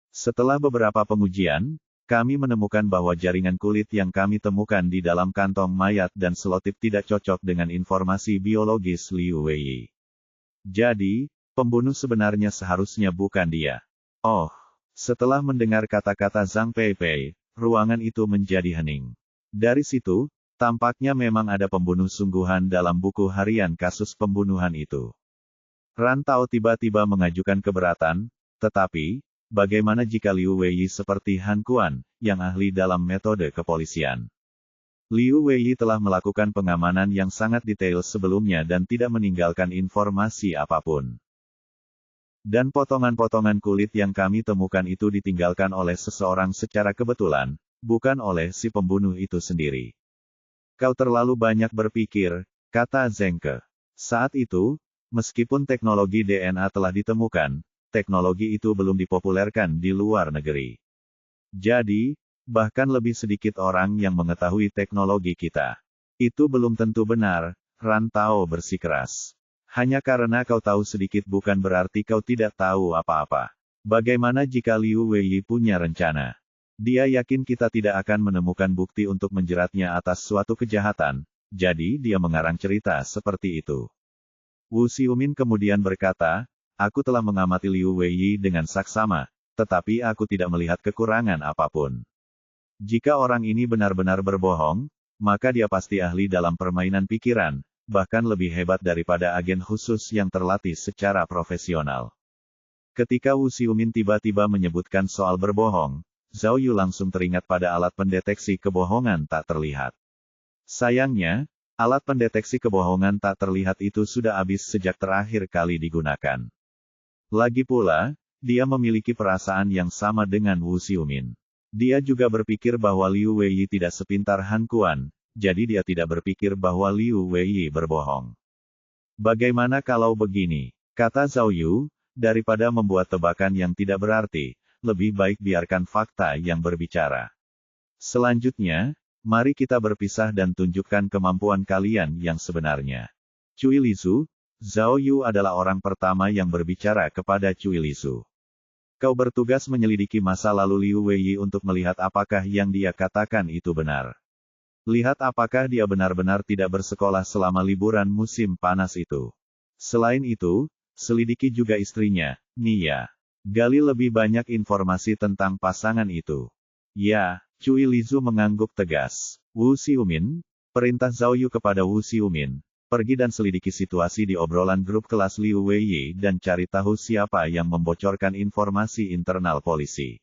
Setelah beberapa pengujian, Kami menemukan bahwa jaringan kulit yang kami temukan di dalam kantong mayat dan selotip tidak cocok dengan informasi biologis Liu Weiyi. Jadi, pembunuh sebenarnya seharusnya bukan dia. Oh, setelah mendengar kata-kata Zhang Peipei, ruangan itu menjadi hening. Dari situ, tampaknya memang ada pembunuh sungguhan dalam buku harian kasus pembunuhan itu. Ran Tao tiba-tiba mengajukan keberatan, tetapi, bagaimana jika Liu Weiyi seperti Han Kuan, yang ahli dalam metode kepolisian? Liu Weiyi telah melakukan pengamanan yang sangat detail sebelumnya dan tidak meninggalkan informasi apapun. Dan potongan-potongan kulit yang kami temukan itu ditinggalkan oleh seseorang secara kebetulan, bukan oleh si pembunuh itu sendiri. Kau terlalu banyak berpikir, kata Zheng Ke. Saat itu, meskipun teknologi DNA telah ditemukan, teknologi itu belum dipopulerkan di luar negeri. Jadi, bahkan lebih sedikit orang yang mengetahui teknologi kita. Itu belum tentu benar, Ran Tao bersikeras. Hanya karena kau tahu sedikit bukan berarti kau tidak tahu apa-apa. Bagaimana jika Liu Weiyi punya rencana? Dia yakin kita tidak akan menemukan bukti untuk menjeratnya atas suatu kejahatan, jadi dia mengarang cerita seperti itu. Wu Xiumin kemudian berkata, aku telah mengamati Liu Weiyi dengan saksama, tetapi aku tidak melihat kekurangan apapun. Jika orang ini benar-benar berbohong, maka dia pasti ahli dalam permainan pikiran, bahkan lebih hebat daripada agen khusus yang terlatih secara profesional. Ketika Wu Xiumin tiba-tiba menyebutkan soal berbohong, Zhao Yu langsung teringat pada alat pendeteksi kebohongan tak terlihat. Sayangnya, alat pendeteksi kebohongan tak terlihat itu sudah habis sejak terakhir kali digunakan. Lagi pula, dia memiliki perasaan yang sama dengan Wu Xiumin. Dia juga berpikir bahwa Liu Weiyi tidak sepintar Han Kuan, jadi dia tidak berpikir bahwa Liu Weiyi berbohong. Bagaimana kalau begini? Kata Zhao Yu, daripada membuat tebakan yang tidak berarti, lebih baik biarkan fakta yang berbicara. Selanjutnya, mari kita berpisah dan tunjukkan kemampuan kalian yang sebenarnya. Cui Lisu, Zhao Yu adalah orang pertama yang berbicara kepada Cui Lisu. Kau bertugas menyelidiki masa lalu Liu Weiyi untuk melihat apakah yang dia katakan itu benar. Lihat apakah dia benar-benar tidak bersekolah selama liburan musim panas itu. Selain itu, selidiki juga istrinya, Nia. Gali lebih banyak informasi tentang pasangan itu. Ya, Cui Lisu mengangguk tegas. Wu Xiumin, perintah Zhao Yu kepada Wu Xiumin. Pergi dan selidiki situasi di obrolan grup kelas Liu Weiyi dan cari tahu siapa yang membocorkan informasi internal polisi.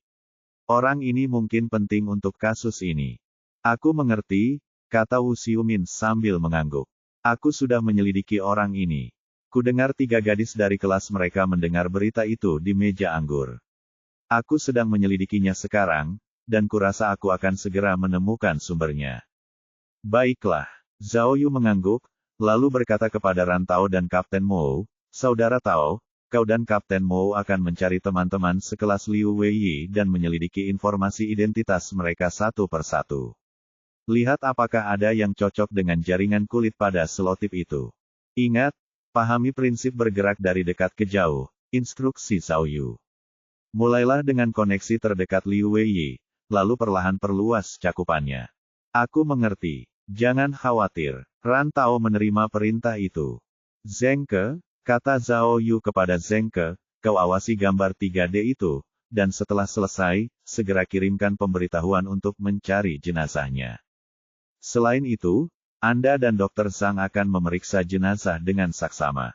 Orang ini mungkin penting untuk kasus ini. Aku mengerti, kata Wu Xiumin sambil mengangguk. Aku sudah menyelidiki orang ini. Kudengar 3 gadis dari kelas mereka mendengar berita itu di meja anggur. Aku sedang menyelidikinya sekarang, dan kurasa aku akan segera menemukan sumbernya. Baiklah, Zhao Yu mengangguk, lalu berkata kepada Ran Tao dan Kapten Mou, Saudara Tao, kau dan Kapten Mou akan mencari teman-teman sekelas Liu Weiyi dan menyelidiki informasi identitas mereka satu persatu. Lihat apakah ada yang cocok dengan jaringan kulit pada selotip itu. Ingat, pahami prinsip bergerak dari dekat ke jauh, instruksi Zhao Yu. Mulailah dengan koneksi terdekat Liu Weiyi, lalu perlahan perluas cakupannya. Aku mengerti. Jangan khawatir. Ran Tao menerima perintah itu. Zheng Ke, kata Zhao Yu kepada Zheng Ke, kau awasi gambar 3D itu, dan setelah selesai, segera kirimkan pemberitahuan untuk mencari jenazahnya. Selain itu, Anda dan Dr. Zhang akan memeriksa jenazah dengan saksama.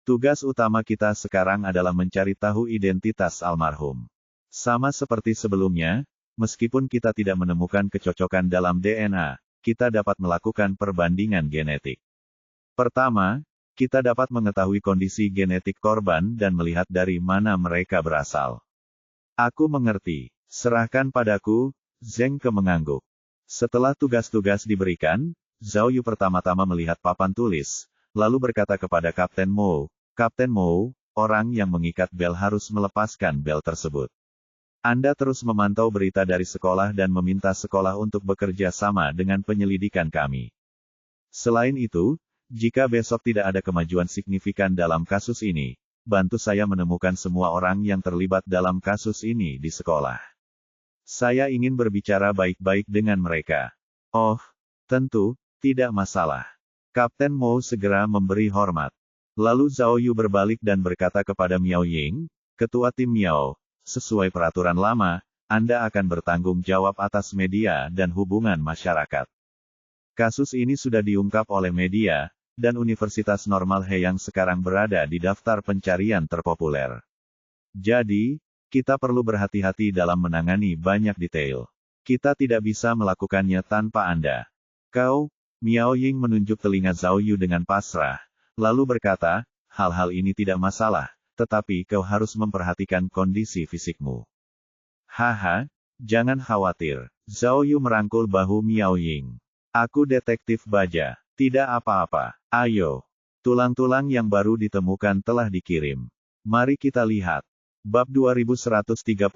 Tugas utama kita sekarang adalah mencari tahu identitas almarhum. Sama seperti sebelumnya, meskipun kita tidak menemukan kecocokan dalam DNA, kita dapat melakukan perbandingan genetik. Pertama, kita dapat mengetahui kondisi genetik korban dan melihat dari mana mereka berasal. Aku mengerti. Serahkan padaku, Zheng Ke mengangguk. Setelah tugas-tugas diberikan, Zhao Yu pertama-tama melihat papan tulis, lalu berkata kepada Kapten Mou, Kapten Mou, orang yang mengikat bel harus melepaskan bel tersebut. Anda terus memantau berita dari sekolah dan meminta sekolah untuk bekerja sama dengan penyelidikan kami. Selain itu, jika besok tidak ada kemajuan signifikan dalam kasus ini, bantu saya menemukan semua orang yang terlibat dalam kasus ini di sekolah. Saya ingin berbicara baik-baik dengan mereka. Oh, tentu, tidak masalah. Kapten Mou segera memberi hormat. Lalu Zhao Yu berbalik dan berkata kepada Miao Ying, Ketua Tim Miao, sesuai peraturan lama, Anda akan bertanggung jawab atas media dan hubungan masyarakat. Kasus ini sudah diungkap oleh media, dan Universitas Normal Heyang sekarang berada di daftar pencarian terpopuler. Jadi, kita perlu berhati-hati dalam menangani banyak detail. Kita tidak bisa melakukannya tanpa Anda. Kau, Miao Ying menunjuk telinga Zhao Yu dengan pasrah, lalu berkata, hal-hal ini tidak masalah, tetapi kau harus memperhatikan kondisi fisikmu. Haha, jangan khawatir. Zhao Yu merangkul bahu Miao Ying. Aku detektif baja, tidak apa-apa. Ayo. Tulang-tulang yang baru ditemukan telah dikirim. Mari kita lihat. Bab 2135,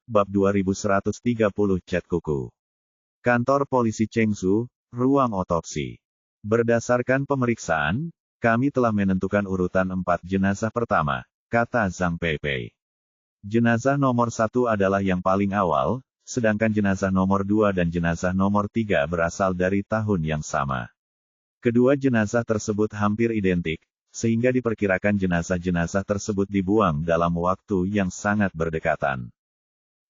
Bab 2130 Cat Kuku. Kantor Polisi Chengsu, Ruang Otopsi. Berdasarkan pemeriksaan, kami telah menentukan urutan 4 jenazah pertama, kata Zhang Peipei. Jenazah nomor 1 adalah yang paling awal, sedangkan jenazah nomor 2 dan jenazah nomor 3 berasal dari tahun yang sama. Kedua jenazah tersebut hampir identik, sehingga diperkirakan jenazah-jenazah tersebut dibuang dalam waktu yang sangat berdekatan.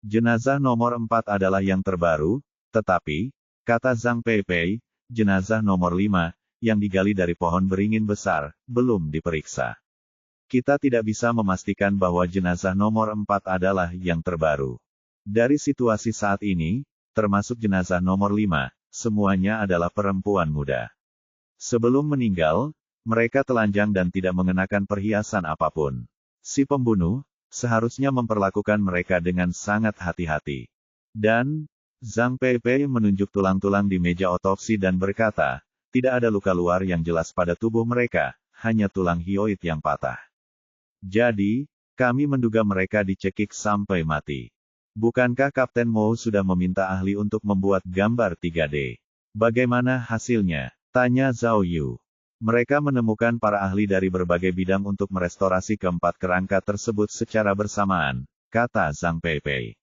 Jenazah nomor 4 adalah yang terbaru, tetapi, kata Zhang Peipei, jenazah nomor 5, yang digali dari pohon beringin besar, belum diperiksa. Kita tidak bisa memastikan bahwa jenazah nomor 4 adalah yang terbaru. Dari situasi saat ini, termasuk jenazah nomor 5, semuanya adalah perempuan muda. Sebelum meninggal, mereka telanjang dan tidak mengenakan perhiasan apapun. Si pembunuh, seharusnya memperlakukan mereka dengan sangat hati-hati. Dan, Zhang Peipei menunjuk tulang-tulang di meja otopsi dan berkata, tidak ada luka luar yang jelas pada tubuh mereka, hanya tulang hyoid yang patah. Jadi, kami menduga mereka dicekik sampai mati. Bukankah Kapten Mou sudah meminta ahli untuk membuat gambar 3D? Bagaimana hasilnya? Tanya Zhao Yu. Mereka menemukan para ahli dari berbagai bidang untuk merestorasi keempat kerangka tersebut secara bersamaan, kata Zhang Peipei.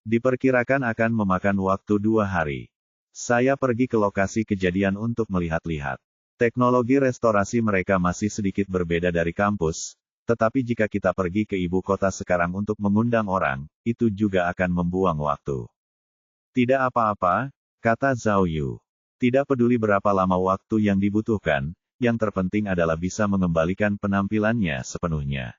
Diperkirakan akan memakan waktu 2 hari. Saya pergi ke lokasi kejadian untuk melihat-lihat. Teknologi restorasi mereka masih sedikit berbeda dari kampus, tetapi jika kita pergi ke ibu kota sekarang untuk mengundang orang, itu juga akan membuang waktu. Tidak apa-apa, kata Zhao Yu. Tidak peduli berapa lama waktu yang dibutuhkan, yang terpenting adalah bisa mengembalikan penampilannya sepenuhnya.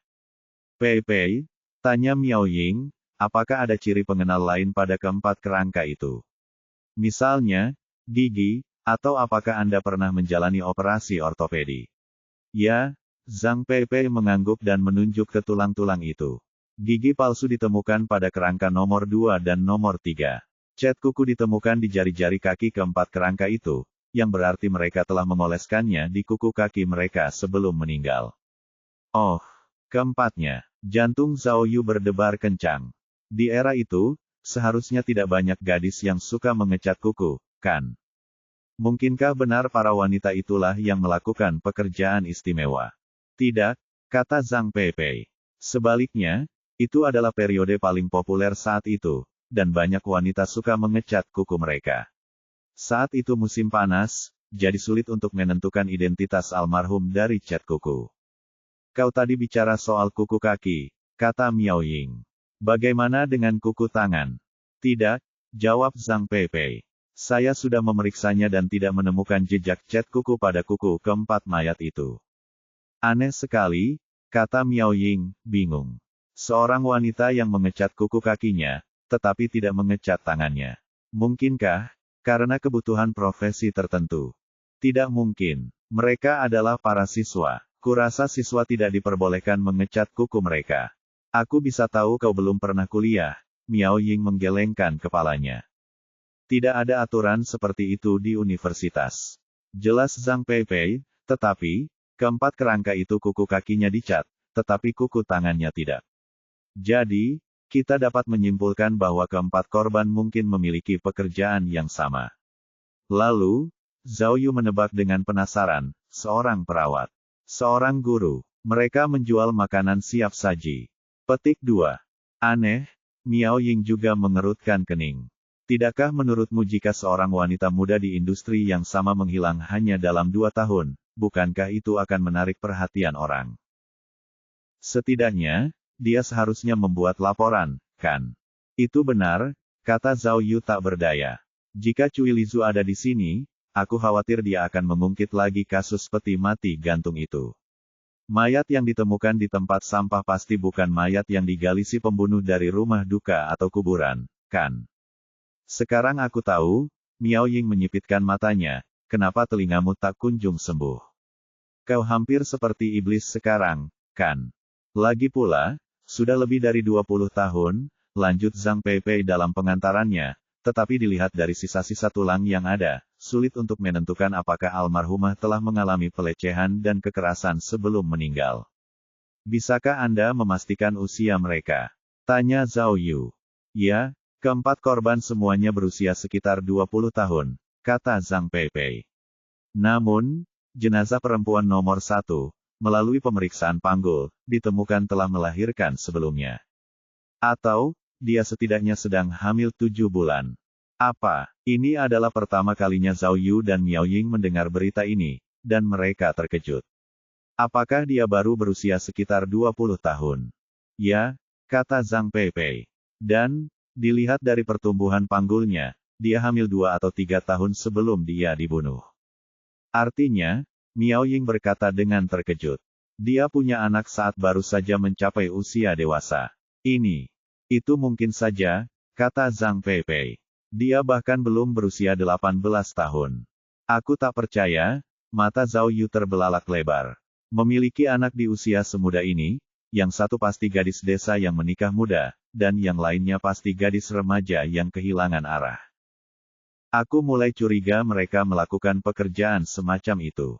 Peipei, tanya Miao Ying, apakah ada ciri pengenal lain pada keempat kerangka itu? Misalnya, gigi, atau apakah Anda pernah menjalani operasi ortopedi? Ya, Zhang Peipei mengangguk dan menunjuk ke tulang-tulang itu. Gigi palsu ditemukan pada kerangka nomor 2 dan nomor 3. Cat kuku ditemukan di jari-jari kaki keempat kerangka itu, yang berarti mereka telah mengoleskannya di kuku kaki mereka sebelum meninggal. Oh, keempatnya, jantung Zhao Yu berdebar kencang. Di era itu, seharusnya tidak banyak gadis yang suka mengecat kuku, kan? Mungkinkah benar para wanita itulah yang melakukan pekerjaan istimewa? Tidak, kata Zhang Peipei. Sebaliknya, itu adalah periode paling populer saat itu, dan banyak wanita suka mengecat kuku mereka. Saat itu musim panas, jadi sulit untuk menentukan identitas almarhum dari cat kuku. Kau tadi bicara soal kuku kaki, kata Miao Ying. Bagaimana dengan kuku tangan? Tidak, jawab Zhang Peipei. Saya sudah memeriksanya dan tidak menemukan jejak cat kuku pada kuku keempat mayat itu. Aneh sekali, kata Miao Ying, bingung. Seorang wanita yang mengecat kuku kakinya, tetapi tidak mengecat tangannya. Mungkinkah, karena kebutuhan profesi tertentu? Tidak mungkin. Mereka adalah para siswa. Kurasa siswa tidak diperbolehkan mengecat kuku mereka. Aku bisa tahu kau belum pernah kuliah. Miao Ying menggelengkan kepalanya. Tidak ada aturan seperti itu di universitas. Jelas Zhang Peipei, tetapi, keempat kerangka itu kuku kakinya dicat, tetapi kuku tangannya tidak. Jadi, kita dapat menyimpulkan bahwa keempat korban mungkin memiliki pekerjaan yang sama. Lalu, Zhao Yu menebak dengan penasaran, seorang perawat, seorang guru, mereka menjual makanan siap saji. Petik 2. Aneh, Miao Ying juga mengerutkan kening. Tidakkah menurutmu jika seorang wanita muda di industri yang sama menghilang hanya dalam 2 tahun, bukankah itu akan menarik perhatian orang? Setidaknya, dia seharusnya membuat laporan, kan? Itu benar, kata Zhao Yu tak berdaya. Jika Cui Lizu ada di sini, aku khawatir dia akan mengungkit lagi kasus peti mati gantung itu. Mayat yang ditemukan di tempat sampah pasti bukan mayat yang digali si pembunuh dari rumah duka atau kuburan, kan? Sekarang aku tahu, Miao Ying menyipitkan matanya, kenapa telingamu tak kunjung sembuh. Kau hampir seperti iblis sekarang, kan? Lagi pula, sudah lebih dari 20 tahun, lanjut Zhang Peipei dalam pengantarannya, tetapi dilihat dari sisa-sisa tulang yang ada, sulit untuk menentukan apakah almarhumah telah mengalami pelecehan dan kekerasan sebelum meninggal. Bisakah Anda memastikan usia mereka? Tanya Zhao Yu. Ya, keempat korban semuanya berusia sekitar 20 tahun, kata Zhang Peipei. Namun, jenazah perempuan nomor 1, melalui pemeriksaan panggul, ditemukan telah melahirkan sebelumnya. Atau, dia setidaknya sedang hamil 7 bulan. Apa? Ini adalah pertama kalinya Zhao Yu dan Miao Ying mendengar berita ini, dan mereka terkejut. Apakah dia baru berusia sekitar 20 tahun? Ya, kata Zhang Peipei. Dan, dilihat dari pertumbuhan panggulnya, dia hamil 2 atau 3 tahun sebelum dia dibunuh. Artinya, Miao Ying berkata dengan terkejut. Dia punya anak saat baru saja mencapai usia dewasa. Itu mungkin saja, kata Zhang Peipei. Dia bahkan belum berusia 18 tahun. Aku tak percaya, mata Zhao Yu terbelalak lebar. Memiliki anak di usia semuda ini, yang satu pasti gadis desa yang menikah muda, dan yang lainnya pasti gadis remaja yang kehilangan arah. Aku mulai curiga mereka melakukan pekerjaan semacam itu.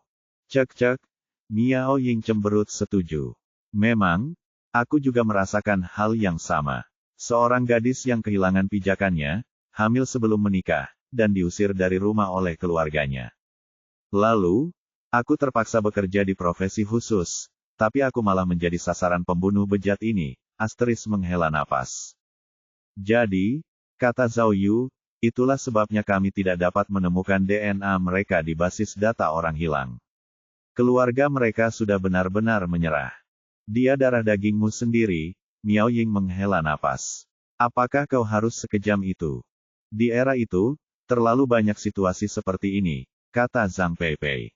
Cek-cek, Miao Ying cemberut setuju. Memang, aku juga merasakan hal yang sama. Seorang gadis yang kehilangan pijakannya, hamil sebelum menikah, dan diusir dari rumah oleh keluarganya. Lalu, aku terpaksa bekerja di profesi khusus, tapi aku malah menjadi sasaran pembunuh bejat ini, Asteris menghela napas. Jadi, kata Zhao Yu, itulah sebabnya kami tidak dapat menemukan DNA mereka di basis data orang hilang. Keluarga mereka sudah benar-benar menyerah. Dia darah dagingmu sendiri, Miao Ying menghela napas. Apakah kau harus sekejam itu? Di era itu, terlalu banyak situasi seperti ini, kata Zhang Peipei.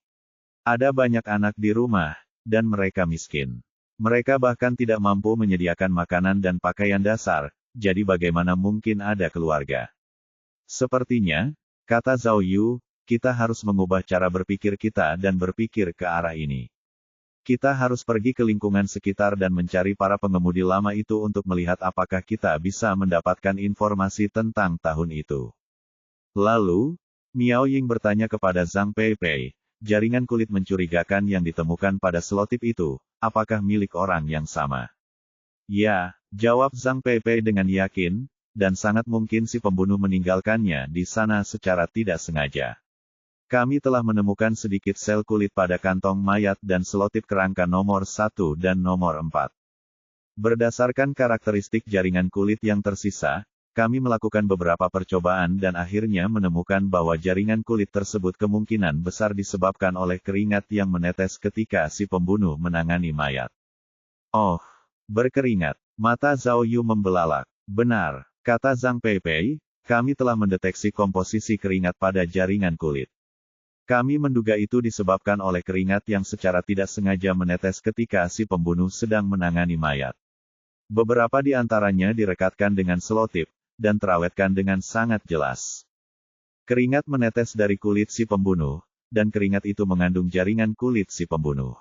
Ada banyak anak di rumah, dan mereka miskin. Mereka bahkan tidak mampu menyediakan makanan dan pakaian dasar, jadi bagaimana mungkin ada keluarga? Sepertinya, kata Zhao Yu, kita harus mengubah cara berpikir kita dan berpikir ke arah ini. Kita harus pergi ke lingkungan sekitar dan mencari para pengemudi lama itu untuk melihat apakah kita bisa mendapatkan informasi tentang tahun itu. Lalu, Miao Ying bertanya kepada Zhang Peipei, jaringan kulit mencurigakan yang ditemukan pada selotip itu, apakah milik orang yang sama? Ya, jawab Zhang Peipei dengan yakin, dan sangat mungkin si pembunuh meninggalkannya di sana secara tidak sengaja. Kami telah menemukan sedikit sel kulit pada kantong mayat dan selotip kerangka nomor 1 dan nomor 4. Berdasarkan karakteristik jaringan kulit yang tersisa, kami melakukan beberapa percobaan dan akhirnya menemukan bahwa jaringan kulit tersebut kemungkinan besar disebabkan oleh keringat yang menetes ketika si pembunuh menangani mayat. Oh, berkeringat. Mata Zhao Yu membelalak. Benar, kata Zhang Peipei, kami telah mendeteksi komposisi keringat pada jaringan kulit. Kami menduga itu disebabkan oleh keringat yang secara tidak sengaja menetes ketika si pembunuh sedang menangani mayat. Beberapa di antaranya direkatkan dengan selotip, dan terawetkan dengan sangat jelas. Keringat menetes dari kulit si pembunuh, dan keringat itu mengandung jaringan kulit si pembunuh.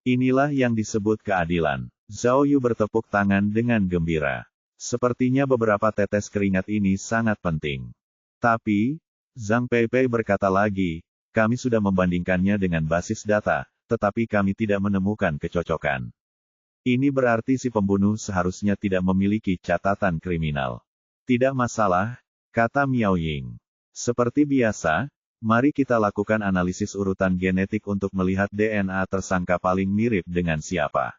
Inilah yang disebut keadilan. Zhao Yu bertepuk tangan dengan gembira. Sepertinya beberapa tetes keringat ini sangat penting. Tapi, Zhang Peipei berkata lagi, kami sudah membandingkannya dengan basis data, tetapi kami tidak menemukan kecocokan. Ini berarti si pembunuh seharusnya tidak memiliki catatan kriminal. Tidak masalah, kata Miao Ying. Seperti biasa, mari kita lakukan analisis urutan genetik untuk melihat DNA tersangka paling mirip dengan siapa.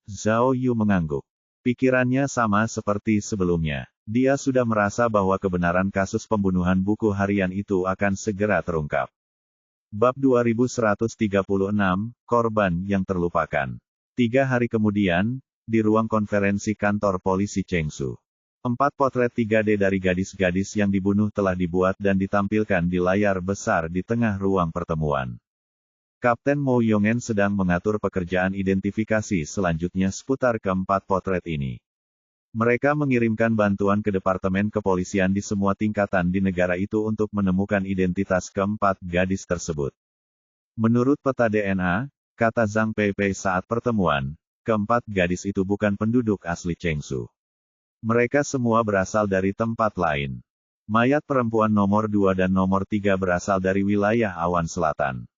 Zhao Yu mengangguk. Pikirannya sama seperti sebelumnya. Dia sudah merasa bahwa kebenaran kasus pembunuhan buku harian itu akan segera terungkap. Bab 2136, Korban yang Terlupakan. 3 hari kemudian, di ruang konferensi kantor polisi Chengsu. 4 potret 3D dari gadis-gadis yang dibunuh telah dibuat dan ditampilkan di layar besar di tengah ruang pertemuan. Kapten Mo Yongen sedang mengatur pekerjaan identifikasi selanjutnya seputar keempat potret ini. Mereka mengirimkan bantuan ke Departemen Kepolisian di semua tingkatan di negara itu untuk menemukan identitas keempat gadis tersebut. Menurut peta DNA, kata Zhang Peipei saat pertemuan, keempat gadis itu bukan penduduk asli Chengsu. Mereka semua berasal dari tempat lain. Mayat perempuan nomor 2 dan nomor 3 berasal dari wilayah Awan Selatan.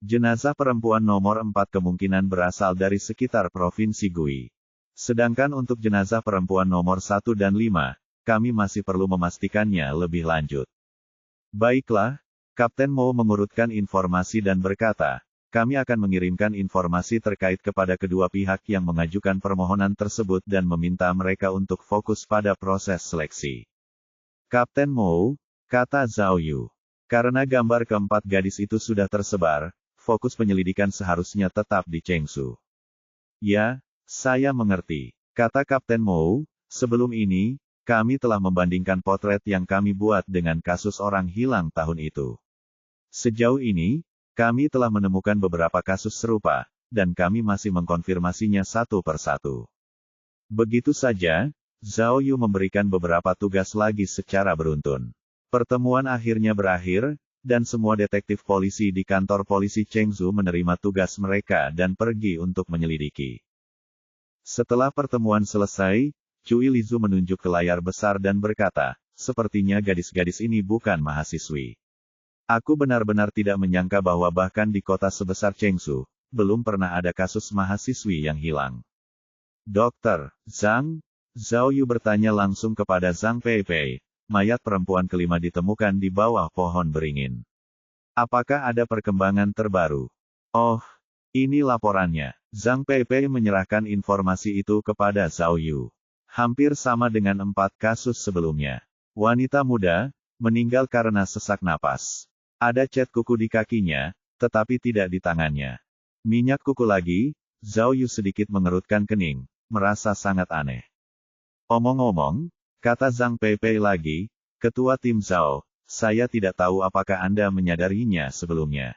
Jenazah perempuan nomor 4 kemungkinan berasal dari sekitar Provinsi Gui. Sedangkan untuk jenazah perempuan nomor 1 dan 5, kami masih perlu memastikannya lebih lanjut. Baiklah, Kapten Mo mengurutkan informasi dan berkata, kami akan mengirimkan informasi terkait kepada kedua pihak yang mengajukan permohonan tersebut dan meminta mereka untuk fokus pada proses seleksi. Kapten Mo, kata Zhao Yu. Karena gambar keempat gadis itu sudah tersebar, fokus penyelidikan seharusnya tetap di Chengsu. Ya, saya mengerti, kata Kapten Mo. Sebelum ini, kami telah membandingkan potret yang kami buat dengan kasus orang hilang tahun itu. Sejauh ini, kami telah menemukan beberapa kasus serupa, dan kami masih mengkonfirmasinya satu persatu. Begitu saja, Zhao Yu memberikan beberapa tugas lagi secara beruntun. Pertemuan akhirnya berakhir, dan semua detektif polisi di kantor polisi Chengsu menerima tugas mereka dan pergi untuk menyelidiki. Setelah pertemuan selesai, Cui Lizu menunjuk ke layar besar dan berkata, sepertinya gadis-gadis ini bukan mahasiswi. Aku benar-benar tidak menyangka bahwa bahkan di kota sebesar Chengsu, belum pernah ada kasus mahasiswi yang hilang. Dokter, Zhang? Zhao Yu bertanya langsung kepada Zhang Peipei. Mayat perempuan kelima ditemukan di bawah pohon beringin. Apakah ada perkembangan terbaru? Oh, ini laporannya. Zhang Peipei menyerahkan informasi itu kepada Zhao Yu. Hampir sama dengan 4 kasus sebelumnya. Wanita muda, meninggal karena sesak napas. Ada cat kuku di kakinya, tetapi tidak di tangannya. Minyak kuku lagi, Zhao Yu sedikit mengerutkan kening, merasa sangat aneh. Omong-omong, kata Zhang Peipei lagi, Ketua Tim Zhao, saya tidak tahu apakah Anda menyadarinya sebelumnya.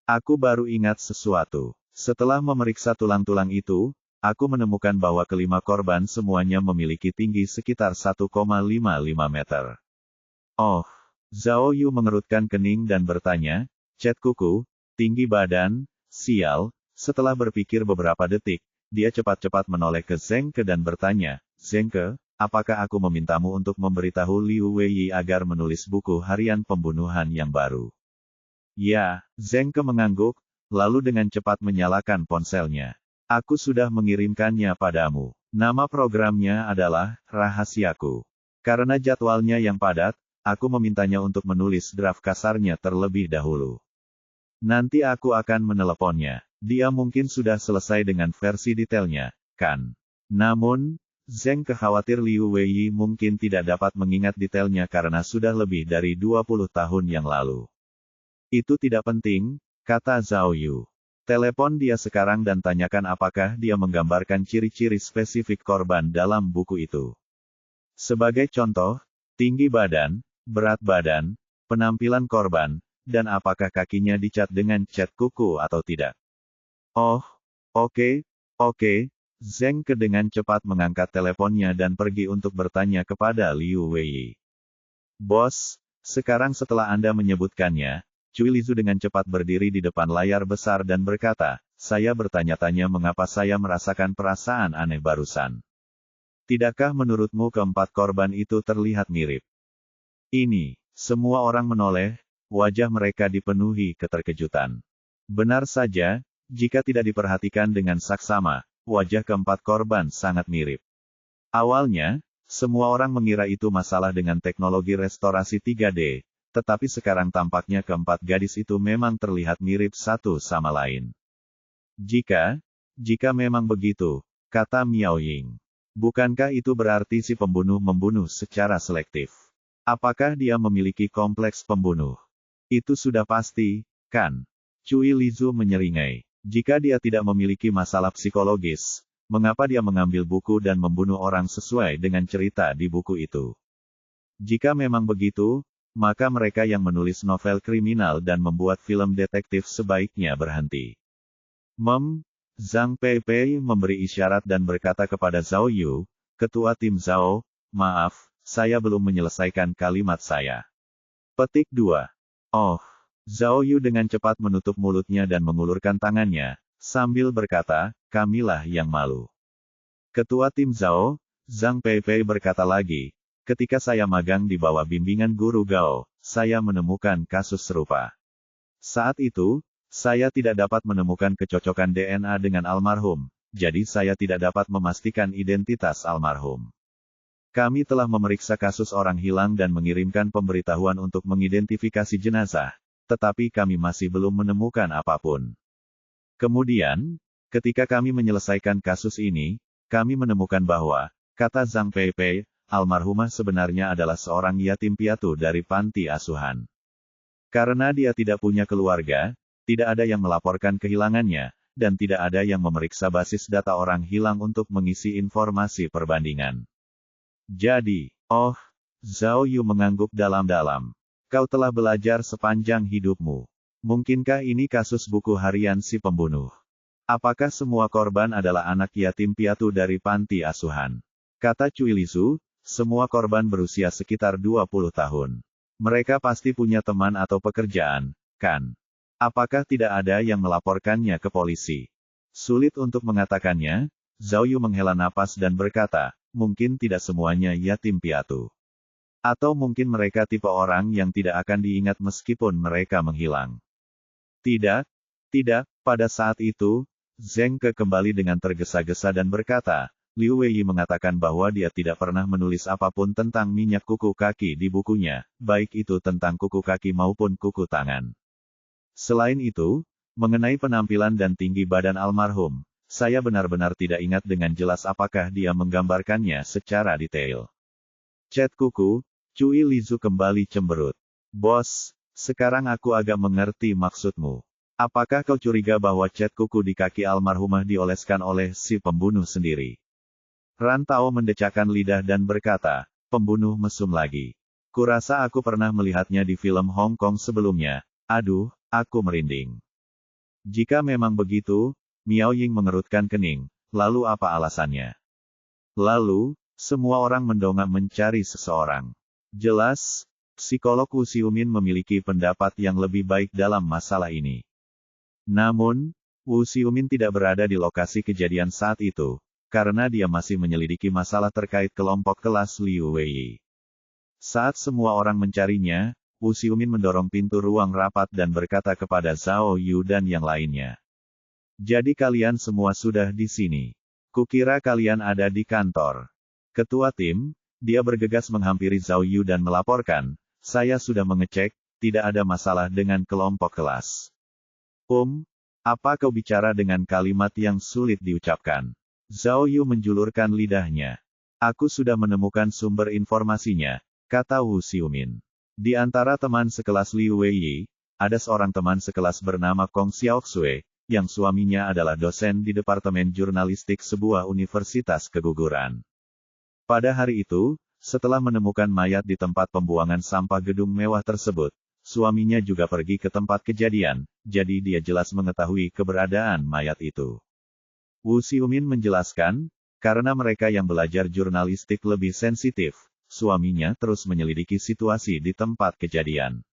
Aku baru ingat sesuatu. Setelah memeriksa tulang-tulang itu, aku menemukan bahwa kelima korban semuanya memiliki tinggi sekitar 1,55 meter. Oh, Zhao Yu mengerutkan kening dan bertanya, cat kuku, tinggi badan, sial. Setelah berpikir beberapa detik, dia cepat-cepat menoleh ke Zhengke dan bertanya, Zhengke, apakah aku memintamu untuk memberitahu Liu Weiyi agar menulis buku harian pembunuhan yang baru? Ya, Zhengke mengangguk, lalu dengan cepat menyalakan ponselnya. Aku sudah mengirimkannya padamu. Nama programnya adalah Rahasiaku. Karena jadwalnya yang padat, aku memintanya untuk menulis draft kasarnya terlebih dahulu. Nanti aku akan meneleponnya. Dia mungkin sudah selesai dengan versi detailnya, kan? Namun, Zheng khawatir Liu Weiyi mungkin tidak dapat mengingat detailnya karena sudah lebih dari 20 tahun yang lalu. Itu tidak penting, kata Zhao Yu. Telepon dia sekarang dan tanyakan apakah dia menggambarkan ciri-ciri spesifik korban dalam buku itu. Sebagai contoh, tinggi badan, berat badan, penampilan korban, dan apakah kakinya dicat dengan cat kuku atau tidak. Oh, oke. Zheng dengan cepat mengangkat teleponnya dan pergi untuk bertanya kepada Liu Weiyi. Bos, sekarang setelah Anda menyebutkannya, Cui Lizu dengan cepat berdiri di depan layar besar dan berkata, saya bertanya-tanya mengapa saya merasakan perasaan aneh barusan. Tidakkah menurutmu keempat korban itu terlihat mirip? Ini, semua orang menoleh, wajah mereka dipenuhi keterkejutan. Benar saja, jika tidak diperhatikan dengan saksama, wajah keempat korban sangat mirip. Awalnya, semua orang mengira itu masalah dengan teknologi restorasi 3D, tetapi sekarang tampaknya keempat gadis itu memang terlihat mirip satu sama lain. Jika memang begitu, kata Miao Ying, Bukankah itu berarti si pembunuh membunuh secara selektif? Apakah dia memiliki kompleks pembunuh? Itu sudah pasti, kan? Cui Lizu menyeringai. Jika dia tidak memiliki masalah psikologis, mengapa dia mengambil buku dan membunuh orang sesuai dengan cerita di buku itu? Jika memang begitu, maka mereka yang menulis novel kriminal dan membuat film detektif sebaiknya berhenti. Zhang Peipei memberi isyarat dan berkata kepada Zhao Yu, ketua tim Zhao, maaf, saya belum menyelesaikan kalimat saya. Petik 2. Oh. Zhao Yu dengan cepat menutup mulutnya dan mengulurkan tangannya, sambil berkata, kamilah yang malu. Ketua tim Zhao, Zhang Peipei berkata lagi, ketika saya magang di bawah bimbingan guru Gao, saya menemukan kasus serupa. Saat itu, saya tidak dapat menemukan kecocokan DNA dengan almarhum, jadi saya tidak dapat memastikan identitas almarhum. Kami telah memeriksa kasus orang hilang dan mengirimkan pemberitahuan untuk mengidentifikasi jenazah, tetapi kami masih belum menemukan apapun. Kemudian, ketika kami menyelesaikan kasus ini, kami menemukan bahwa, kata Zhang Peipei, almarhumah sebenarnya adalah seorang yatim piatu dari panti asuhan. Karena dia tidak punya keluarga, tidak ada yang melaporkan kehilangannya, dan tidak ada yang memeriksa basis data orang hilang untuk mengisi informasi perbandingan. Jadi, Zhao Yu mengangguk dalam-dalam. Kau telah belajar sepanjang hidupmu. Mungkinkah ini kasus buku harian si pembunuh? Apakah semua korban adalah anak yatim piatu dari panti asuhan? Kata Cui Lizu, semua korban berusia sekitar 20 tahun. Mereka pasti punya teman atau pekerjaan, kan? Apakah tidak ada yang melaporkannya ke polisi? Sulit untuk mengatakannya, Zhao Yu menghela napas dan berkata, mungkin tidak semuanya yatim piatu. Atau mungkin mereka tipe orang yang tidak akan diingat meskipun mereka menghilang. Tidak, pada saat itu, Zheng Ke kembali dengan tergesa-gesa dan berkata, Liu Wei mengatakan bahwa dia tidak pernah menulis apapun tentang minyak kuku kaki di bukunya, baik itu tentang kuku kaki maupun kuku tangan. Selain itu, mengenai penampilan dan tinggi badan almarhum, saya benar-benar tidak ingat dengan jelas apakah dia menggambarkannya secara detail. Cat kuku, Cui Lizu kembali cemberut. Bos, sekarang aku agak mengerti maksudmu. Apakah kau curiga bahwa cat kuku di kaki almarhumah dioleskan oleh si pembunuh sendiri? Ran Tao mendecakkan lidah dan berkata, pembunuh mesum lagi. Kurasa aku pernah melihatnya di film Hong Kong sebelumnya. Aduh, aku merinding. Jika memang begitu, Miao Ying mengerutkan kening, lalu apa alasannya? Lalu, semua orang mendongak mencari seseorang. Jelas, psikolog Wu Xiumin memiliki pendapat yang lebih baik dalam masalah ini. Namun, Wu Xiumin tidak berada di lokasi kejadian saat itu, karena dia masih menyelidiki masalah terkait kelompok kelas Liu Wei. Saat semua orang mencarinya, Wu Xiumin mendorong pintu ruang rapat dan berkata kepada Zhao Yu dan yang lainnya. Jadi kalian semua sudah di sini. Kukira kalian ada di kantor. Ketua tim, dia bergegas menghampiri Zhao Yu dan melaporkan, saya sudah mengecek, tidak ada masalah dengan kelompok kelas. Apa kau bicara dengan kalimat yang sulit diucapkan? Zhao Yu menjulurkan lidahnya. Aku sudah menemukan sumber informasinya, kata Wu Xiumin. Di antara teman sekelas Liu Wei, ada seorang teman sekelas bernama Kong Xiaoxue, yang suaminya adalah dosen di Departemen Jurnalistik sebuah universitas keguguran. Pada hari itu, setelah menemukan mayat di tempat pembuangan sampah gedung mewah tersebut, suaminya juga pergi ke tempat kejadian, jadi dia jelas mengetahui keberadaan mayat itu. Wu Xiumin menjelaskan, karena mereka yang belajar jurnalistik lebih sensitif, suaminya terus menyelidiki situasi di tempat kejadian.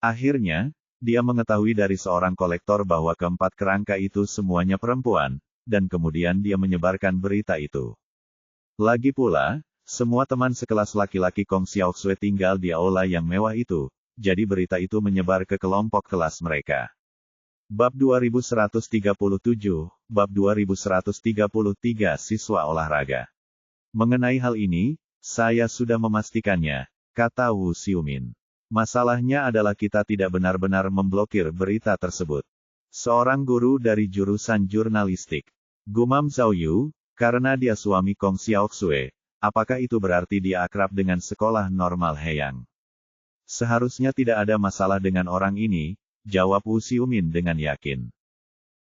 Akhirnya, dia mengetahui dari seorang kolektor bahwa keempat kerangka itu semuanya perempuan, dan kemudian dia menyebarkan berita itu. Lagi pula, semua teman sekelas laki-laki Kong Xiaoxue tinggal di aula yang mewah itu, jadi berita itu menyebar ke kelompok kelas mereka. Bab 2137, Bab 2133 Siswa Olahraga. Mengenai hal ini, saya sudah memastikannya, kata Wu Xiumin. Masalahnya adalah kita tidak benar-benar memblokir berita tersebut. Seorang guru dari jurusan jurnalistik, gumam Zhao Yu, Karena dia suami Kong Xiaoxue, apakah itu berarti dia akrab dengan sekolah normal Heyang? Seharusnya tidak ada masalah dengan orang ini, jawab Wu Xiumin dengan yakin.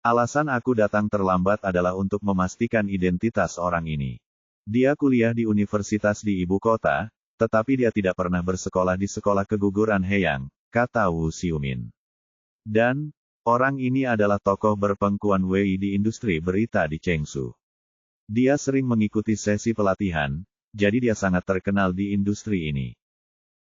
Alasan aku datang terlambat adalah untuk memastikan identitas orang ini. Dia kuliah di universitas di ibu kota, tetapi dia tidak pernah bersekolah di sekolah keguguran Heyang, kata Wu Xiumin. Dan, orang ini adalah tokoh berpengkuan Wei di industri berita di Chengsu. Dia sering mengikuti sesi pelatihan, jadi dia sangat terkenal di industri ini.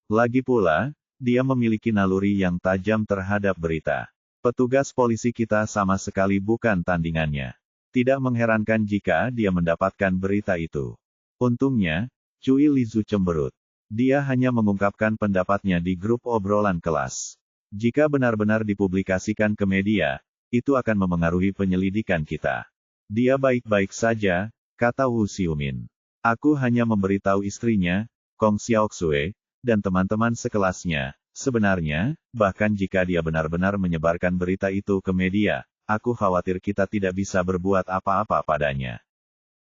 Lagi pula, dia memiliki naluri yang tajam terhadap berita. Petugas polisi kita sama sekali bukan tandingannya. Tidak mengherankan jika dia mendapatkan berita itu. Untungnya, Cui Lizu cemberut. Dia hanya mengungkapkan pendapatnya di grup obrolan kelas. Jika benar-benar dipublikasikan ke media, itu akan memengaruhi penyelidikan kita. Dia baik-baik saja, kata Wu Xiumin. Aku hanya memberitahu istrinya, Kong Xiaoxue, dan teman-teman sekelasnya. Sebenarnya, bahkan jika dia benar-benar menyebarkan berita itu ke media, aku khawatir kita tidak bisa berbuat apa-apa padanya.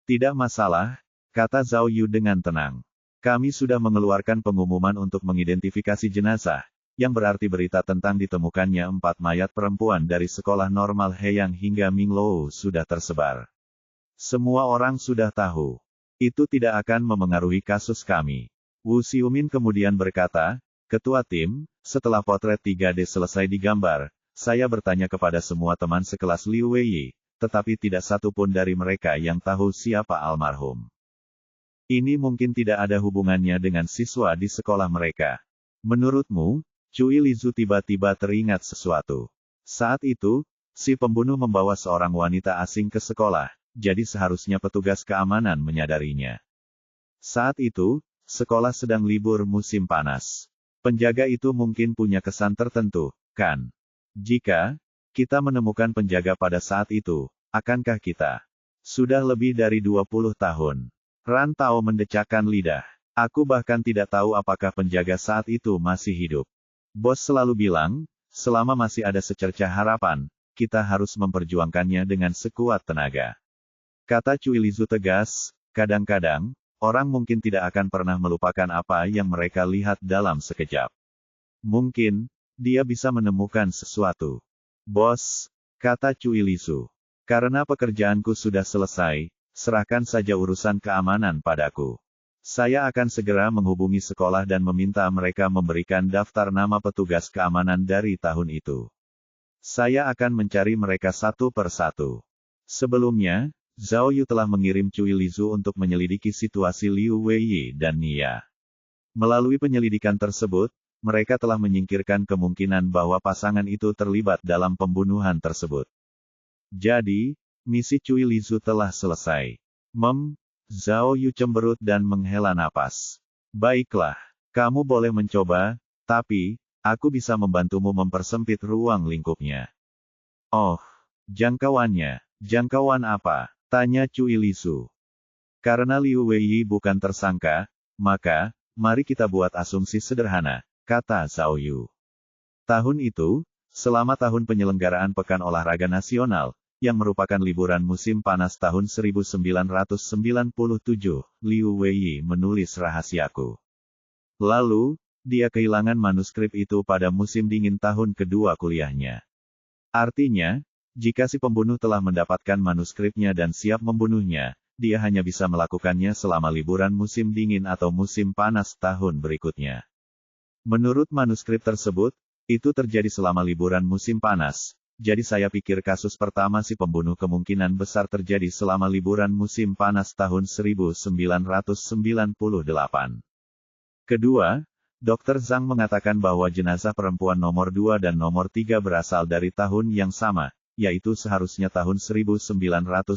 Tidak masalah, kata Zhao Yu dengan tenang. Kami sudah mengeluarkan pengumuman untuk mengidentifikasi jenazah, yang berarti berita tentang ditemukannya 4 mayat perempuan dari sekolah normal Heyang hingga Minglou sudah tersebar. Semua orang sudah tahu. Itu tidak akan memengaruhi kasus kami. Wu Xiumin kemudian berkata, Ketua tim, setelah potret 3D selesai digambar, saya bertanya kepada semua teman sekelas Liu Weiyi, tetapi tidak satu pun dari mereka yang tahu siapa almarhum. Ini mungkin tidak ada hubungannya dengan siswa di sekolah mereka. Menurutmu, Cui Lizu tiba-tiba teringat sesuatu. Saat itu, si pembunuh membawa seorang wanita asing ke sekolah, jadi seharusnya petugas keamanan menyadarinya. Saat itu, sekolah sedang libur musim panas. Penjaga itu mungkin punya kesan tertentu, kan? Jika kita menemukan penjaga pada saat itu, akankah kita? Sudah lebih dari 20 tahun. Ran Tao mendecakkan lidah. Aku bahkan tidak tahu apakah penjaga saat itu masih hidup. Bos selalu bilang, selama masih ada secercah harapan, kita harus memperjuangkannya dengan sekuat tenaga. Kata Cui Lizu tegas, kadang-kadang, orang mungkin tidak akan pernah melupakan apa yang mereka lihat dalam sekejap. Mungkin, dia bisa menemukan sesuatu. Bos, kata Cui Lizu. Karena pekerjaanku sudah selesai, serahkan saja urusan keamanan padaku. Saya akan segera menghubungi sekolah dan meminta mereka memberikan daftar nama petugas keamanan dari tahun itu. Saya akan mencari mereka satu per satu. Sebelumnya, Zhao Yu telah mengirim Cui Lizu untuk menyelidiki situasi Liu Weiyi dan Nia. Melalui penyelidikan tersebut, mereka telah menyingkirkan kemungkinan bahwa pasangan itu terlibat dalam pembunuhan tersebut. Jadi, misi Cui Lizu telah selesai. Zhao Yu cemberut dan menghela napas. Baiklah, kamu boleh mencoba, tapi, aku bisa membantumu mempersempit ruang lingkupnya. Oh, jangkauannya, jangkauan apa? Tanya Cui Lizu. Karena Liu Weiyi bukan tersangka, maka, mari kita buat asumsi sederhana, kata Zhao Yu. Tahun itu, selama tahun penyelenggaraan Pekan Olahraga Nasional, yang merupakan liburan musim panas tahun 1997, Liu Weiyi menulis rahasiaku. Lalu, dia kehilangan manuskrip itu pada musim dingin tahun kedua kuliahnya. Artinya, jika si pembunuh telah mendapatkan manuskripnya dan siap membunuhnya, dia hanya bisa melakukannya selama liburan musim dingin atau musim panas tahun berikutnya. Menurut manuskrip tersebut, itu terjadi selama liburan musim panas, jadi saya pikir kasus pertama si pembunuh kemungkinan besar terjadi selama liburan musim panas tahun 1998. Kedua, Dr. Zhang mengatakan bahwa jenazah perempuan nomor 2 dan nomor 3 berasal dari tahun yang sama, yaitu seharusnya tahun 1999.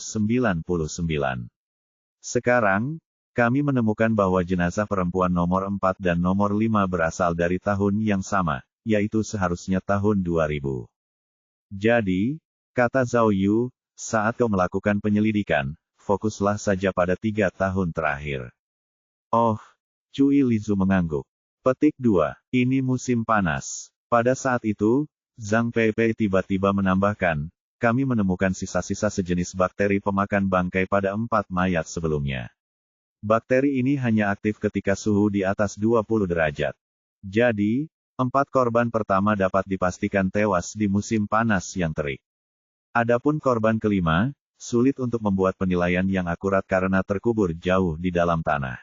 Sekarang, kami menemukan bahwa jenazah perempuan nomor 4 dan nomor 5 berasal dari tahun yang sama, yaitu seharusnya tahun 2000. Jadi, kata Zhao Yu, saat kau melakukan penyelidikan, fokuslah saja pada 3 tahun terakhir. Oh, Cui Lizu mengangguk. Petik 2, ini musim panas. Pada saat itu, Zhang Peipei tiba-tiba menambahkan, kami menemukan sisa-sisa sejenis bakteri pemakan bangkai pada 4 mayat sebelumnya. Bakteri ini hanya aktif ketika suhu di atas 20 derajat. Jadi, 4 korban pertama dapat dipastikan tewas di musim panas yang terik. Adapun korban kelima, sulit untuk membuat penilaian yang akurat karena terkubur jauh di dalam tanah.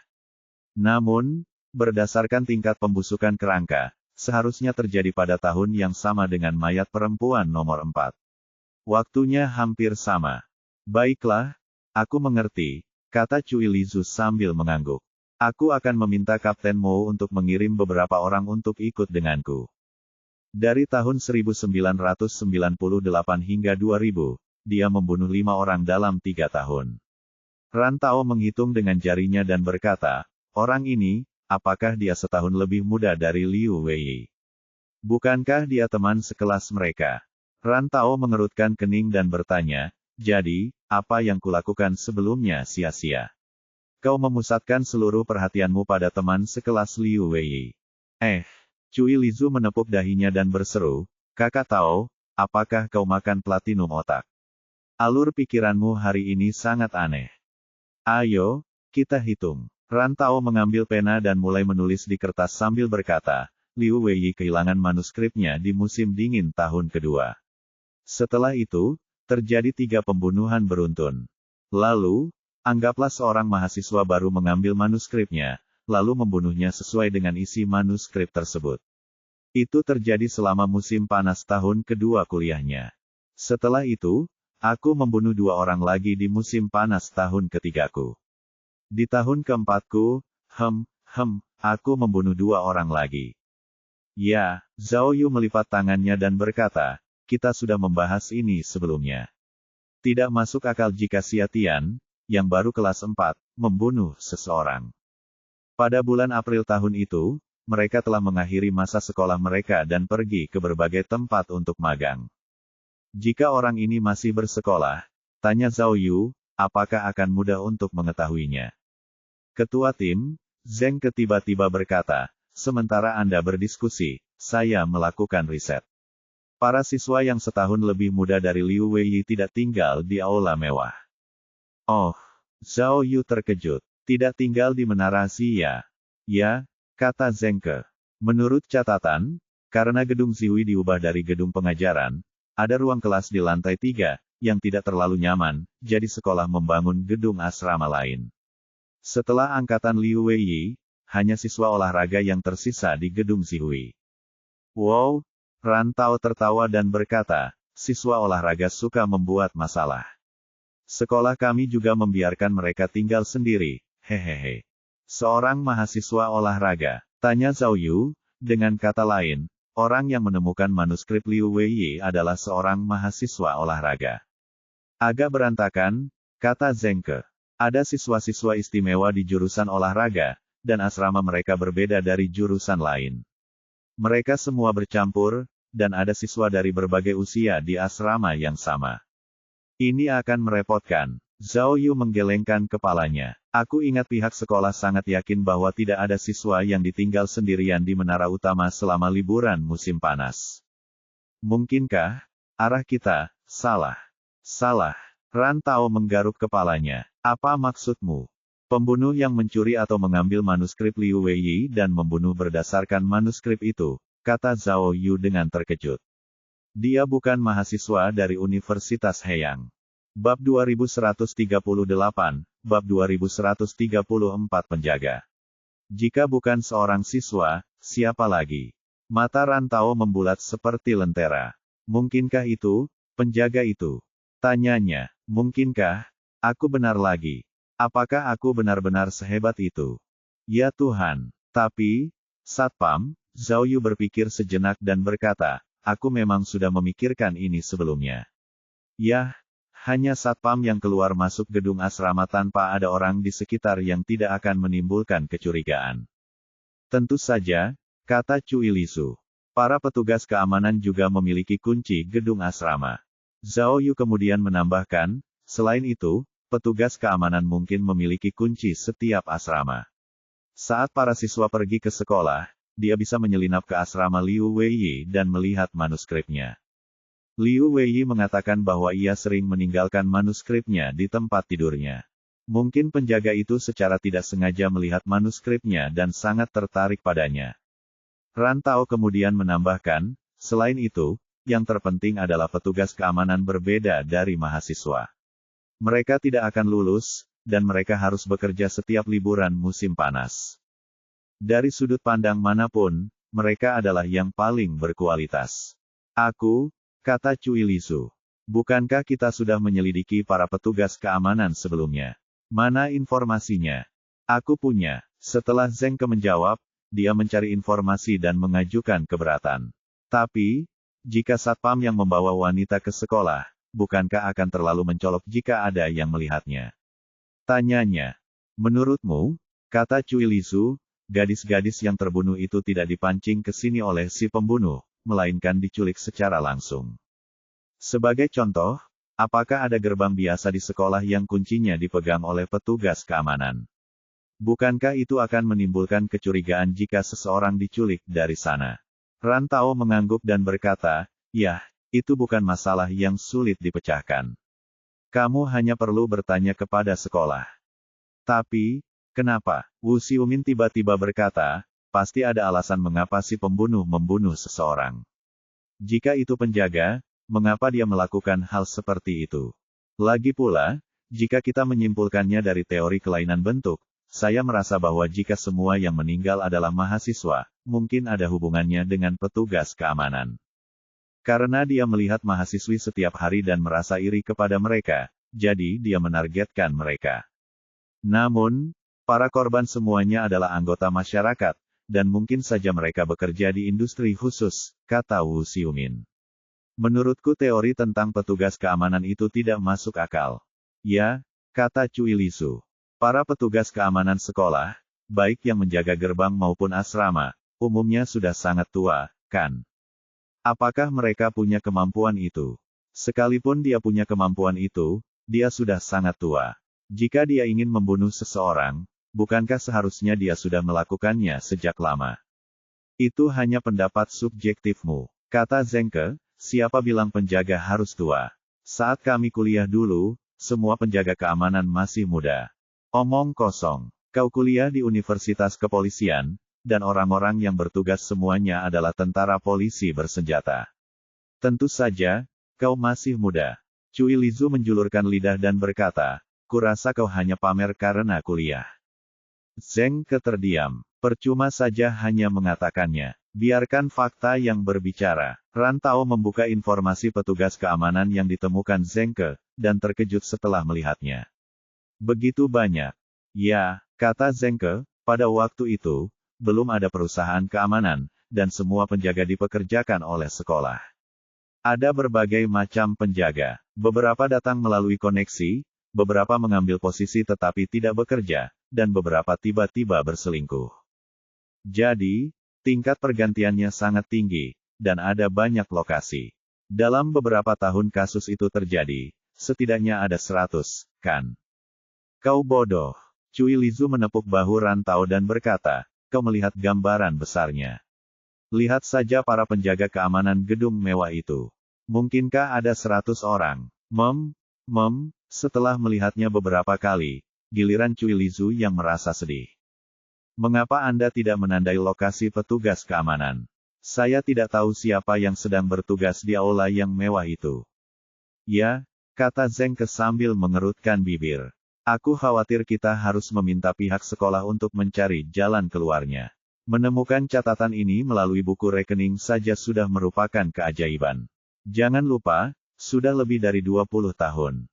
Namun, berdasarkan tingkat pembusukan kerangka, seharusnya terjadi pada tahun yang sama dengan mayat perempuan nomor 4. Waktunya hampir sama. Baiklah, aku mengerti, kata Cui Lizu sambil mengangguk. Aku akan meminta Kapten Mo untuk mengirim beberapa orang untuk ikut denganku. Dari tahun 1998 hingga 2000, dia membunuh 5 orang dalam 3 tahun. Rantao menghitung dengan jarinya dan berkata, orang ini, apakah dia setahun lebih muda dari Liu Wei? Bukankah dia teman sekelas mereka? Rantao mengerutkan kening dan bertanya, jadi, apa yang kulakukan sebelumnya sia-sia? Kau memusatkan seluruh perhatianmu pada teman sekelas Liu Wei. Cui Lizu menepuk dahinya dan berseru, Kakak Tao, apakah kau makan platinum otak? Alur pikiranmu hari ini sangat aneh. Ayo, kita hitung. Rantao mengambil pena dan mulai menulis di kertas sambil berkata, Liu Wei kehilangan manuskripnya di musim dingin tahun kedua. Setelah itu, terjadi 3 pembunuhan beruntun. Lalu, anggaplah seorang mahasiswa baru mengambil manuskripnya, lalu membunuhnya sesuai dengan isi manuskrip tersebut. Itu terjadi selama musim panas tahun kedua kuliahnya. Setelah itu, aku membunuh 2 orang lagi di musim panas tahun ketigaku. Di tahun keempatku, aku membunuh 2 orang lagi. Ya, Zhao Yu melipat tangannya dan berkata, kita sudah membahas ini sebelumnya. Tidak masuk akal jika Xia Tian, yang baru kelas 4, membunuh seseorang. Pada bulan April tahun itu, mereka telah mengakhiri masa sekolah mereka dan pergi ke berbagai tempat untuk magang. Jika orang ini masih bersekolah, tanya Zhao Yu, apakah akan mudah untuk mengetahuinya? Ketua tim, Zheng tiba-tiba berkata, sementara Anda berdiskusi, saya melakukan riset. Para siswa yang setahun lebih muda dari Liu Wei tidak tinggal di aula mewah. Oh, Zhao Yu terkejut. Tidak tinggal di menara Xia. Ya, kata Zhengke. Menurut catatan, karena gedung Zihui diubah dari gedung pengajaran, ada ruang kelas di lantai 3, yang tidak terlalu nyaman, jadi sekolah membangun gedung asrama lain. Setelah angkatan Liu Wei, hanya siswa olahraga yang tersisa di gedung Zihui. Wow, Rantao tertawa dan berkata, siswa olahraga suka membuat masalah. Sekolah kami juga membiarkan mereka tinggal sendiri, hehehe. Seorang mahasiswa olahraga, tanya Zhao Yu, dengan kata lain, orang yang menemukan manuskrip Liu Wei adalah seorang mahasiswa olahraga. Agak berantakan, kata Zhengke. Ada siswa-siswa istimewa di jurusan olahraga, dan asrama mereka berbeda dari jurusan lain. Mereka semua bercampur, dan ada siswa dari berbagai usia di asrama yang sama. Ini akan merepotkan. Zhao Yu menggelengkan kepalanya. Aku ingat pihak sekolah sangat yakin bahwa tidak ada siswa yang ditinggal sendirian di menara utama selama liburan musim panas. Mungkinkah arah kita salah? Salah. Rantao menggaruk kepalanya. Apa maksudmu? Pembunuh yang mencuri atau mengambil manuskrip Liu Wei dan membunuh berdasarkan manuskrip itu, kata Zhao Yu dengan terkejut. Dia bukan mahasiswa dari Universitas Heiyang. Bab 2138, Bab 2134 Penjaga. Jika bukan seorang siswa, siapa lagi? Mata Rantao membulat seperti lentera. Mungkinkah itu, penjaga itu? Tanyanya, mungkinkah? Aku benar lagi. Apakah aku benar-benar sehebat itu? Ya Tuhan. Tapi, Satpam, Zhao Yu berpikir sejenak dan berkata, aku memang sudah memikirkan ini sebelumnya. Yah, hanya Satpam yang keluar masuk gedung asrama tanpa ada orang di sekitar yang tidak akan menimbulkan kecurigaan. Tentu saja, kata Cui Lizu. Para petugas keamanan juga memiliki kunci gedung asrama. Zhao Yu kemudian menambahkan, selain itu, petugas keamanan mungkin memiliki kunci setiap asrama. Saat para siswa pergi ke sekolah, dia bisa menyelinap ke asrama Liu Wei dan melihat manuskripnya. Liu Weiyi mengatakan bahwa ia sering meninggalkan manuskripnya di tempat tidurnya. Mungkin penjaga itu secara tidak sengaja melihat manuskripnya dan sangat tertarik padanya. Ran Tao kemudian menambahkan, selain itu, yang terpenting adalah petugas keamanan berbeda dari mahasiswa. Mereka tidak akan lulus, dan mereka harus bekerja setiap liburan musim panas. Dari sudut pandang manapun, mereka adalah yang paling berkualitas. Kata Cui Lisu. Bukankah kita sudah menyelidiki para petugas keamanan sebelumnya? Mana informasinya? Aku punya. Setelah Zengke menjawab, dia mencari informasi dan mengajukan keberatan. Tapi, jika satpam yang membawa wanita ke sekolah, bukankah akan terlalu mencolok jika ada yang melihatnya? Tanyanya. Menurutmu, kata Cui Lisu, gadis-gadis yang terbunuh itu tidak dipancing ke sini oleh si pembunuh, melainkan diculik secara langsung. Sebagai contoh, apakah ada gerbang biasa di sekolah yang kuncinya dipegang oleh petugas keamanan? Bukankah itu akan menimbulkan kecurigaan jika seseorang diculik dari sana? Ran Tao mengangguk dan berkata, "Yah, itu bukan masalah yang sulit dipecahkan. Kamu hanya perlu bertanya kepada sekolah." Tapi, kenapa? Wu Xiumin tiba-tiba berkata, pasti ada alasan mengapa si pembunuh membunuh seseorang. Jika itu penjaga, mengapa dia melakukan hal seperti itu? Lagi pula, jika kita menyimpulkannya dari teori kelainan bentuk, saya merasa bahwa jika semua yang meninggal adalah mahasiswa, mungkin ada hubungannya dengan petugas keamanan. Karena dia melihat mahasiswi setiap hari dan merasa iri kepada mereka, jadi dia menargetkan mereka. Namun, para korban semuanya adalah anggota masyarakat, dan mungkin saja mereka bekerja di industri khusus, kata Wu Xiumin. Menurutku teori tentang petugas keamanan itu tidak masuk akal. Ya, kata Cui Lisu. Para petugas keamanan sekolah, baik yang menjaga gerbang maupun asrama, umumnya sudah sangat tua, kan? Apakah mereka punya kemampuan itu? Sekalipun dia punya kemampuan itu, dia sudah sangat tua. Jika dia ingin membunuh seseorang, bukankah seharusnya dia sudah melakukannya sejak lama? Itu hanya pendapat subjektifmu, kata Zengke. Siapa bilang penjaga harus tua? Saat kami kuliah dulu, semua penjaga keamanan masih muda. Omong kosong. Kau kuliah di Universitas Kepolisian, dan orang-orang yang bertugas semuanya adalah tentara polisi bersenjata. Tentu saja, kau masih muda. Cui Lisu menjulurkan lidah dan berkata, kurasa kau hanya pamer karena kuliah. Zengke terdiam. Percuma saja hanya mengatakannya. Biarkan fakta yang berbicara. Ran Tao membuka informasi petugas keamanan yang ditemukan Zengke, dan terkejut setelah melihatnya. Begitu banyak. Ya, kata Zengke, pada waktu itu, belum ada perusahaan keamanan, dan semua penjaga dipekerjakan oleh sekolah. Ada berbagai macam penjaga. Beberapa datang melalui koneksi, beberapa mengambil posisi tetapi tidak bekerja, dan beberapa tiba-tiba berselingkuh. Jadi, tingkat pergantiannya sangat tinggi, dan ada banyak lokasi. Dalam beberapa tahun kasus itu terjadi, setidaknya ada 100, kan? Kau bodoh. Cui Lisu menepuk bahu Ran Tao dan berkata, kau melihat gambaran besarnya. Lihat saja para penjaga keamanan gedung mewah itu. Mungkinkah ada 100 orang? Setelah melihatnya beberapa kali, giliran Cui Lisu yang merasa sedih. Mengapa Anda tidak menandai lokasi petugas keamanan? Saya tidak tahu siapa yang sedang bertugas di aula yang mewah itu. Ya, kata Zengke sambil mengerutkan bibir. Aku khawatir kita harus meminta pihak sekolah untuk mencari jalan keluarnya. Menemukan catatan ini melalui buku rekening saja sudah merupakan keajaiban. Jangan lupa, sudah lebih dari 20 tahun.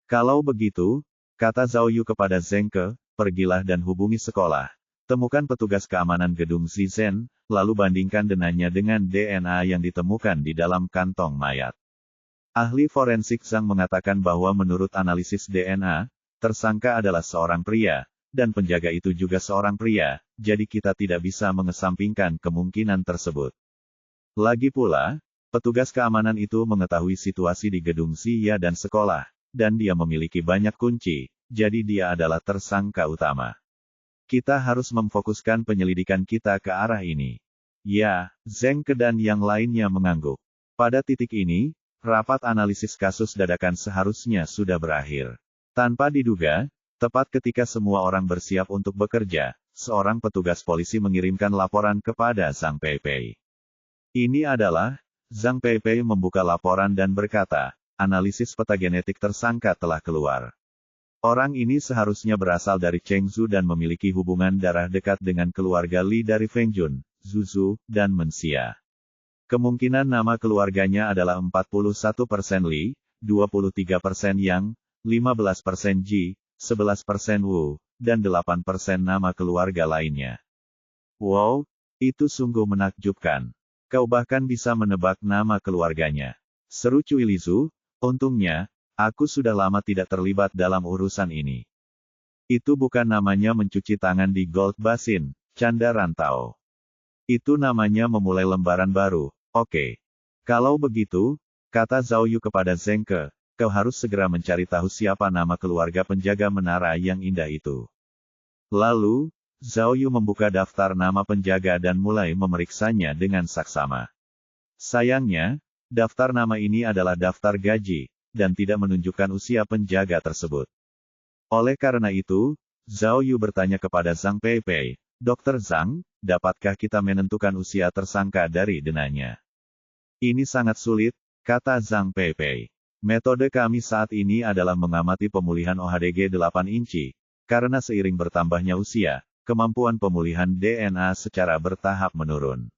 Kalau begitu, kata Zhao Yu kepada Zengke, pergilah dan hubungi sekolah. Temukan petugas keamanan gedung Zizen, lalu bandingkan denanya dengan DNA yang ditemukan di dalam kantong mayat. Ahli forensik Zhang mengatakan bahwa menurut analisis DNA, tersangka adalah seorang pria, dan penjaga itu juga seorang pria, jadi kita tidak bisa mengesampingkan kemungkinan tersebut. Lagi pula, petugas keamanan itu mengetahui situasi di gedung Ziya dan sekolah, dan dia memiliki banyak kunci, jadi dia adalah tersangka utama. Kita harus memfokuskan penyelidikan kita ke arah ini. Ya, Zengke dan yang lainnya mengangguk. Pada titik ini, rapat analisis kasus dadakan seharusnya sudah berakhir. Tanpa diduga, tepat ketika semua orang bersiap untuk bekerja, seorang petugas polisi mengirimkan laporan kepada Zhang Peipei. Ini adalah, Zhang Peipei membuka laporan dan berkata, analisis peta genetik tersangka telah keluar. Orang ini seharusnya berasal dari Chengzhou dan memiliki hubungan darah dekat dengan keluarga Li dari Fengjun, Zuzhou, dan Menxia. Kemungkinan nama keluarganya adalah 41% Li, 23% Yang, 15% Ji, 11% Wu, dan 8% nama keluarga lainnya. Wow, itu sungguh menakjubkan. Kau bahkan bisa menebak nama keluarganya. Seru Cui Lizu, untungnya, aku sudah lama tidak terlibat dalam urusan ini. Itu bukan namanya mencuci tangan di Gold Basin, canda rantau. Itu namanya memulai lembaran baru, oke. Kalau begitu, kata Zhao Yu kepada Zheng Ke, kau harus segera mencari tahu siapa nama keluarga penjaga menara yang indah itu. Lalu, Zhao Yu membuka daftar nama penjaga dan mulai memeriksanya dengan saksama. Sayangnya, daftar nama ini adalah daftar gaji, dan tidak menunjukkan usia penjaga tersebut. Oleh karena itu, Zhao Yu bertanya kepada Zhang Peipei, Dr. Zhang, dapatkah kita menentukan usia tersangka dari denanya? Ini sangat sulit, kata Zhang Peipei. Metode kami saat ini adalah mengamati pemulihan OHDG 8 inci, karena seiring bertambahnya usia, kemampuan pemulihan DNA secara bertahap menurun.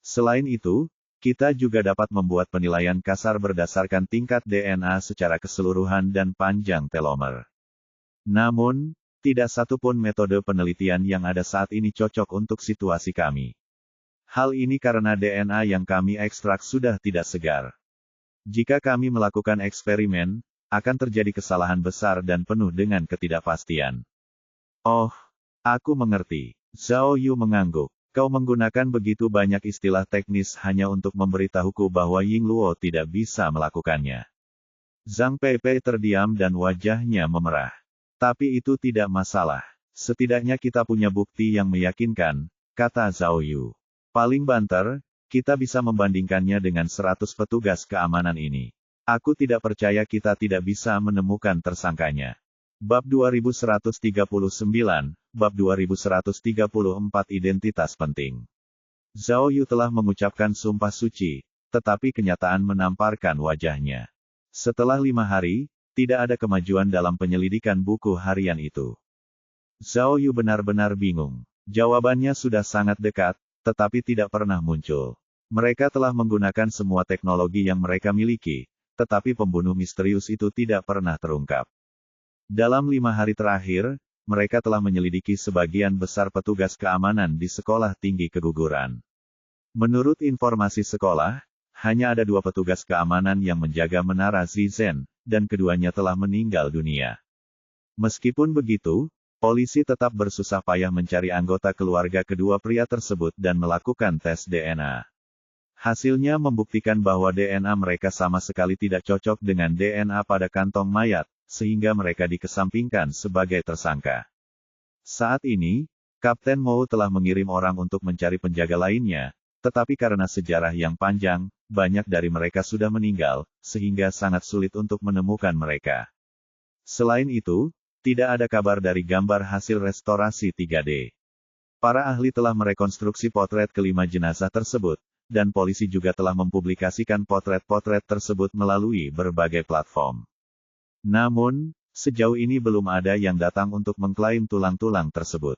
Selain itu, kita juga dapat membuat penilaian kasar berdasarkan tingkat DNA secara keseluruhan dan panjang telomer. Namun, tidak satu pun metode penelitian yang ada saat ini cocok untuk situasi kami. Hal ini karena DNA yang kami ekstrak sudah tidak segar. Jika kami melakukan eksperimen, akan terjadi kesalahan besar dan penuh dengan ketidakpastian. Oh, aku mengerti. Zhao Yu mengangguk. Kau menggunakan begitu banyak istilah teknis hanya untuk memberitahuku bahwa Ying Luo tidak bisa melakukannya. Zhang Peipei terdiam dan wajahnya memerah. Tapi itu tidak masalah. Setidaknya kita punya bukti yang meyakinkan, kata Zhao Yu. Paling banter, kita bisa membandingkannya dengan 100 petugas keamanan ini. Aku tidak percaya kita tidak bisa menemukan tersangkanya. Bab 2139, Bab 2134 Identitas Penting. Zhao Yu telah mengucapkan sumpah suci, tetapi kenyataan menamparkan wajahnya. Setelah 5 hari, tidak ada kemajuan dalam penyelidikan buku harian itu. Zhao Yu benar-benar bingung. Jawabannya sudah sangat dekat, tetapi tidak pernah muncul. Mereka telah menggunakan semua teknologi yang mereka miliki, tetapi pembunuh misterius itu tidak pernah terungkap. Dalam 5 hari terakhir, mereka telah menyelidiki sebagian besar petugas keamanan di sekolah tinggi keguguran. Menurut informasi sekolah, hanya ada 2 petugas keamanan yang menjaga menara Zizhen, dan keduanya telah meninggal dunia. Meskipun begitu, polisi tetap bersusah payah mencari anggota keluarga kedua pria tersebut dan melakukan tes DNA. Hasilnya membuktikan bahwa DNA mereka sama sekali tidak cocok dengan DNA pada kantong mayat, sehingga mereka dikesampingkan sebagai tersangka. Saat ini, Kapten Mou telah mengirim orang untuk mencari penjaga lainnya, tetapi karena sejarah yang panjang, banyak dari mereka sudah meninggal, sehingga sangat sulit untuk menemukan mereka. Selain itu, tidak ada kabar dari gambar hasil restorasi 3D. Para ahli telah merekonstruksi potret kelima jenazah tersebut, dan polisi juga telah mempublikasikan potret-potret tersebut melalui berbagai platform. Namun, sejauh ini belum ada yang datang untuk mengklaim tulang-tulang tersebut.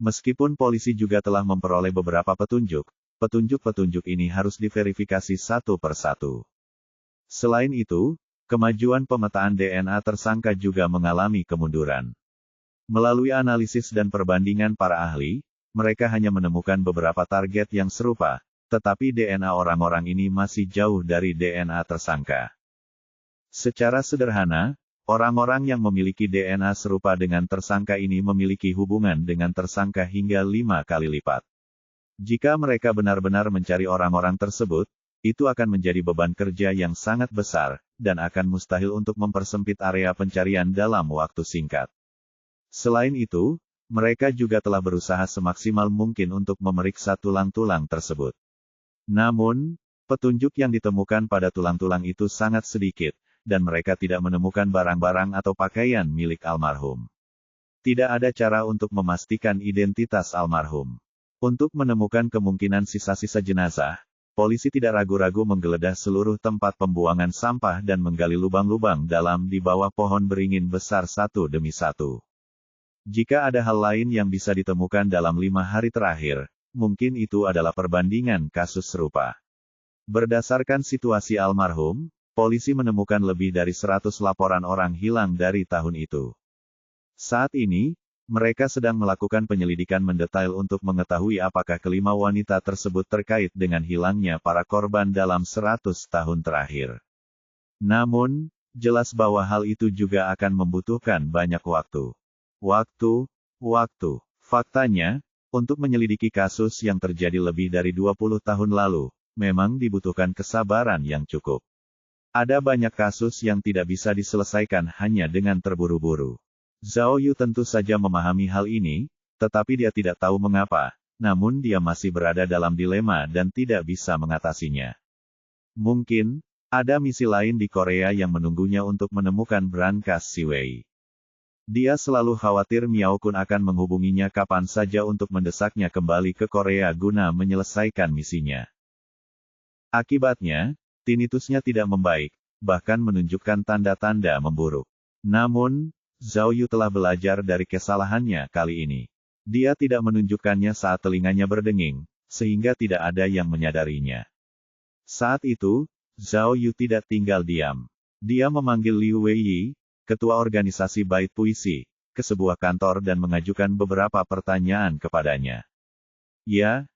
Meskipun polisi juga telah memperoleh beberapa petunjuk, petunjuk-petunjuk ini harus diverifikasi satu per satu. Selain itu, kemajuan pemetaan DNA tersangka juga mengalami kemunduran. Melalui analisis dan perbandingan para ahli, mereka hanya menemukan beberapa target yang serupa, tetapi DNA orang-orang ini masih jauh dari DNA tersangka. Secara sederhana, orang-orang yang memiliki DNA serupa dengan tersangka ini memiliki hubungan dengan tersangka hingga 5 kali lipat. Jika mereka benar-benar mencari orang-orang tersebut, itu akan menjadi beban kerja yang sangat besar, dan akan mustahil untuk mempersempit area pencarian dalam waktu singkat. Selain itu, mereka juga telah berusaha semaksimal mungkin untuk memeriksa tulang-tulang tersebut. Namun, Petunjuk yang ditemukan pada tulang-tulang itu sangat sedikit, dan mereka tidak menemukan barang-barang atau pakaian milik almarhum. Tidak ada cara untuk memastikan identitas almarhum. Untuk menemukan kemungkinan sisa-sisa jenazah, polisi tidak ragu-ragu menggeledah seluruh tempat pembuangan sampah dan menggali lubang-lubang dalam di bawah pohon beringin besar satu demi satu. Jika ada hal lain yang bisa ditemukan dalam 5 hari terakhir, mungkin itu adalah perbandingan kasus serupa. Berdasarkan situasi almarhum, polisi menemukan lebih dari 100 laporan orang hilang dari tahun itu. Saat ini, mereka sedang melakukan penyelidikan mendetail untuk mengetahui apakah kelima wanita tersebut terkait dengan hilangnya para korban dalam 100 tahun terakhir. Namun, jelas bahwa hal itu juga akan membutuhkan banyak waktu. Waktu. Faktanya, untuk menyelidiki kasus yang terjadi lebih dari 20 tahun lalu, memang dibutuhkan kesabaran yang cukup. Ada banyak kasus yang tidak bisa diselesaikan hanya dengan terburu-buru. Zhao Yu tentu saja memahami hal ini, tetapi dia tidak tahu mengapa, namun dia masih berada dalam dilema dan tidak bisa mengatasinya. Mungkin, ada misi lain di Korea yang menunggunya untuk menemukan brankas Si Wei. Dia selalu khawatir Miao Kun akan menghubunginya kapan saja untuk mendesaknya kembali ke Korea guna menyelesaikan misinya. Akibatnya, tinnitusnya tidak membaik, bahkan menunjukkan tanda-tanda memburuk. Namun, Zhao Yu telah belajar dari kesalahannya kali ini. Dia tidak menunjukkannya saat telinganya berdenging, sehingga tidak ada yang menyadarinya. Saat itu, Zhao Yu tidak tinggal diam. Dia memanggil Liu Weiyi, ketua organisasi Bait Puisi, ke sebuah kantor dan mengajukan beberapa pertanyaan kepadanya. Ya,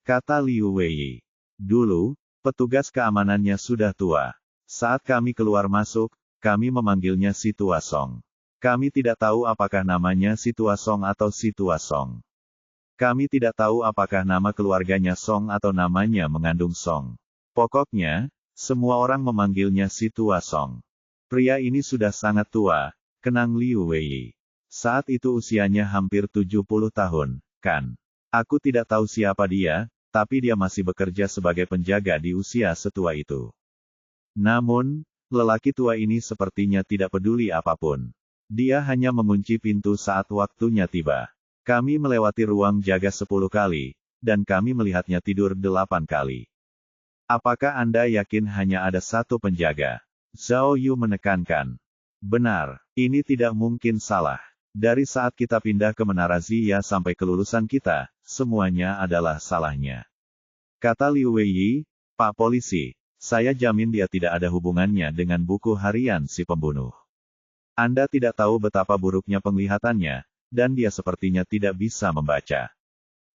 kata Liu Weiyi. Dulu, petugas keamanannya sudah tua. Saat kami keluar masuk, kami memanggilnya Si Tua Song. Kami tidak tahu apakah namanya Si Tua Song atau Si Tua Song. Kami tidak tahu apakah nama keluarganya Song atau namanya mengandung Song. Pokoknya, semua orang memanggilnya Si Tua Song. Pria ini sudah sangat tua, kenang Liu Weiyi. Saat itu usianya hampir 70 tahun, kan? Aku tidak tahu siapa dia, tapi dia masih bekerja sebagai penjaga di usia setua itu. Namun, lelaki tua ini sepertinya tidak peduli apapun. Dia hanya mengunci pintu saat waktunya tiba. Kami melewati ruang jaga 10 kali, dan kami melihatnya tidur 8 kali. Apakah Anda yakin hanya ada satu penjaga? Zhao Yu menekankan. Benar, ini tidak mungkin salah. Dari saat kita pindah ke Menara Ziya sampai kelulusan kita, semuanya adalah salahnya. Kata Liu Weiyi, Pak Polisi, saya jamin dia tidak ada hubungannya dengan buku harian si pembunuh. Anda tidak tahu betapa buruknya penglihatannya, dan dia sepertinya tidak bisa membaca.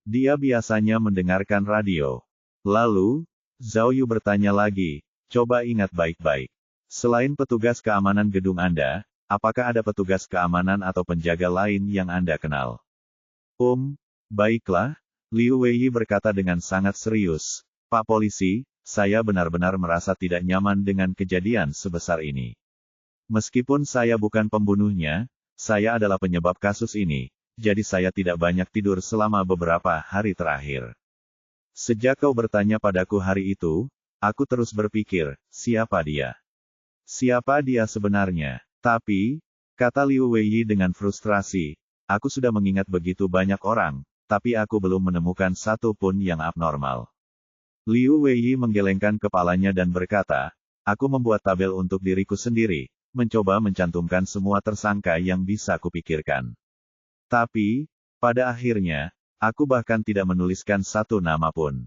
Dia biasanya mendengarkan radio. Lalu, Zhao Yu bertanya lagi, coba ingat baik-baik. Selain petugas keamanan gedung Anda, apakah ada petugas keamanan atau penjaga lain yang Anda kenal? Baiklah, Liu Weiyi berkata dengan sangat serius. Pak Polisi, saya benar-benar merasa tidak nyaman dengan kejadian sebesar ini. Meskipun saya bukan pembunuhnya, saya adalah penyebab kasus ini, jadi saya tidak banyak tidur selama beberapa hari terakhir. Sejak kau bertanya padaku hari itu, aku terus berpikir, siapa dia? Siapa dia sebenarnya? Tapi, kata Liu Weiyi dengan frustrasi, aku sudah mengingat begitu banyak orang, tapi aku belum menemukan satu pun yang abnormal. Liu Weiyi menggelengkan kepalanya dan berkata, aku membuat tabel untuk diriku sendiri, mencoba mencantumkan semua tersangka yang bisa kupikirkan. Tapi, pada akhirnya, aku bahkan tidak menuliskan satu nama pun.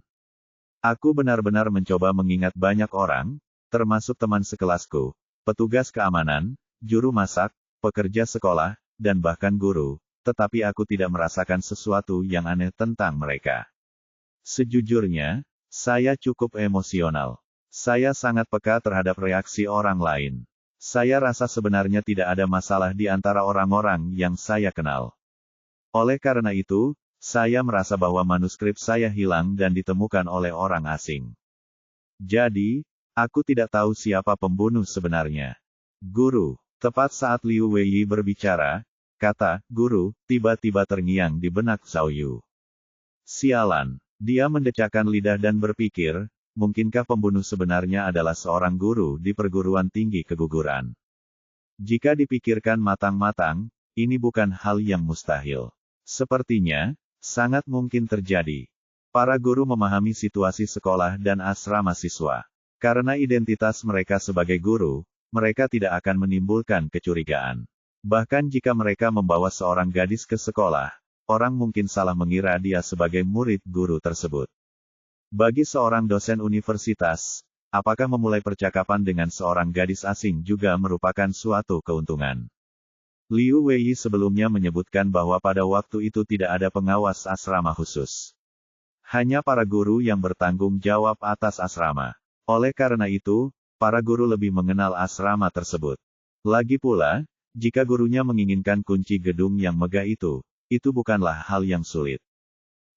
Aku benar-benar mencoba mengingat banyak orang, termasuk teman sekelasku, petugas keamanan, juru masak, pekerja sekolah, dan bahkan guru, tetapi aku tidak merasakan sesuatu yang aneh tentang mereka. Sejujurnya, saya cukup emosional. Saya sangat peka terhadap reaksi orang lain. Saya rasa sebenarnya tidak ada masalah di antara orang-orang yang saya kenal. Oleh karena itu, saya merasa bahwa manuskrip saya hilang dan ditemukan oleh orang asing. Jadi, aku tidak tahu siapa pembunuh sebenarnya. Guru, tepat saat Liu Weiyi berbicara, kata guru tiba-tiba terngiang di benak Zhao Yu. Sialan, dia mendecakkan lidah dan berpikir, mungkinkah pembunuh sebenarnya adalah seorang guru di perguruan tinggi keguguran? Jika dipikirkan matang-matang, ini bukan hal yang mustahil. Sepertinya, sangat mungkin terjadi. Para guru memahami situasi sekolah dan asrama siswa. Karena identitas mereka sebagai guru, mereka tidak akan menimbulkan kecurigaan. Bahkan jika mereka membawa seorang gadis ke sekolah, orang mungkin salah mengira dia sebagai murid guru tersebut. Bagi seorang dosen universitas, apakah memulai percakapan dengan seorang gadis asing juga merupakan suatu keuntungan? Liu Wei sebelumnya menyebutkan bahwa pada waktu itu tidak ada pengawas asrama khusus. Hanya para guru yang bertanggung jawab atas asrama. Oleh karena itu, para guru lebih mengenal asrama tersebut. Lagi pula, jika gurunya menginginkan kunci gedung yang megah itu bukanlah hal yang sulit.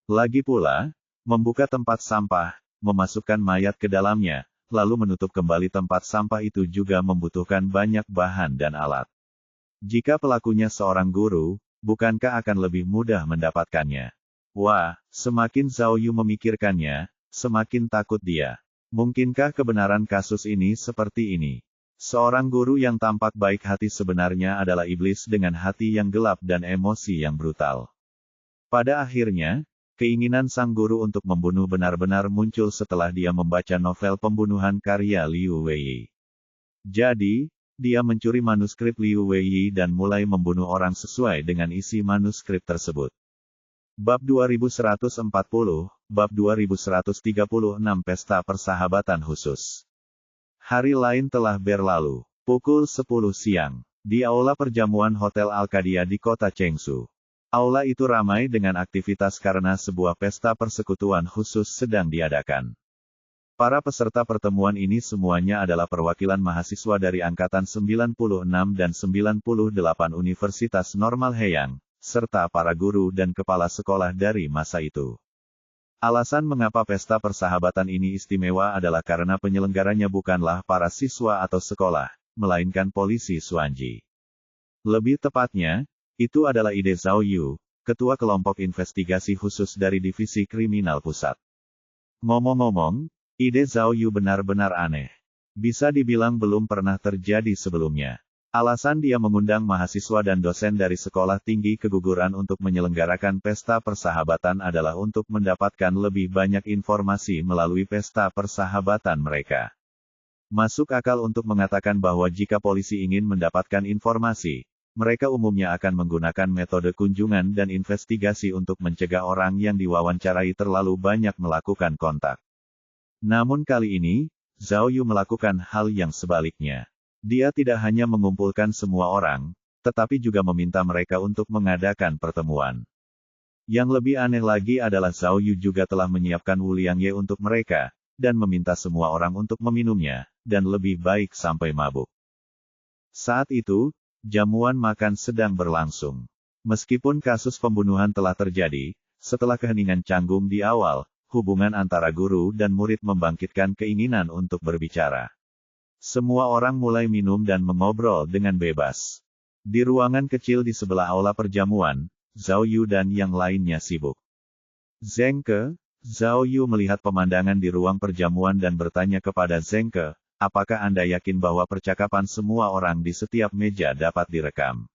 Lagi pula, membuka tempat sampah, memasukkan mayat ke dalamnya, lalu menutup kembali tempat sampah itu juga membutuhkan banyak bahan dan alat. Jika pelakunya seorang guru, bukankah akan lebih mudah mendapatkannya? Wah, semakin Zhao Yu memikirkannya, semakin takut dia. Mungkinkah kebenaran kasus ini seperti ini? Seorang guru yang tampak baik hati sebenarnya adalah iblis dengan hati yang gelap dan emosi yang brutal. Pada akhirnya, keinginan sang guru untuk membunuh benar-benar muncul setelah dia membaca novel pembunuhan karya Liu Wei. Jadi, dia mencuri manuskrip Liu Wei dan mulai membunuh orang sesuai dengan isi manuskrip tersebut. Bab 2140, Bab 2136 Pesta Persahabatan Khusus. Hari lain telah berlalu. Pukul 10 siang. Di aula perjamuan Hotel Alcadia di kota Chengsu. Aula itu ramai dengan aktivitas karena sebuah pesta persekutuan khusus sedang diadakan. Para peserta pertemuan ini semuanya adalah perwakilan mahasiswa dari Angkatan 96 dan 98 Universitas Normal Heyang, serta para guru dan kepala sekolah dari masa itu. Alasan mengapa pesta persahabatan ini istimewa adalah karena penyelenggaranya bukanlah para siswa atau sekolah, melainkan polisi Xuanji. Lebih tepatnya, itu adalah ide Zhao Yu, ketua kelompok investigasi khusus dari Divisi Kriminal Pusat. Ngomong-ngomong, ide Zhao Yu benar-benar aneh. Bisa dibilang belum pernah terjadi sebelumnya. Alasan dia mengundang mahasiswa dan dosen dari sekolah tinggi keguguran untuk menyelenggarakan pesta persahabatan adalah untuk mendapatkan lebih banyak informasi melalui pesta persahabatan mereka. Masuk akal untuk mengatakan bahwa jika polisi ingin mendapatkan informasi, mereka umumnya akan menggunakan metode kunjungan dan investigasi untuk mencegah orang yang diwawancarai terlalu banyak melakukan kontak. Namun kali ini, Zhao Yu melakukan hal yang sebaliknya. Dia tidak hanya mengumpulkan semua orang, tetapi juga meminta mereka untuk mengadakan pertemuan. Yang lebih aneh lagi adalah Zhao Yu juga telah menyiapkan Wu Liangye untuk mereka, dan meminta semua orang untuk meminumnya, dan lebih baik sampai mabuk. Saat itu, jamuan makan sedang berlangsung. Meskipun kasus pembunuhan telah terjadi, setelah keheningan canggung di awal, hubungan antara guru dan murid membangkitkan keinginan untuk berbicara. Semua orang mulai minum dan mengobrol dengan bebas. Di ruangan kecil di sebelah aula perjamuan, Zhao Yu dan yang lainnya sibuk. Zheng Ke, Zhao Yu melihat pemandangan di ruang perjamuan dan bertanya kepada Zheng Ke, apakah Anda yakin bahwa percakapan semua orang di setiap meja dapat direkam?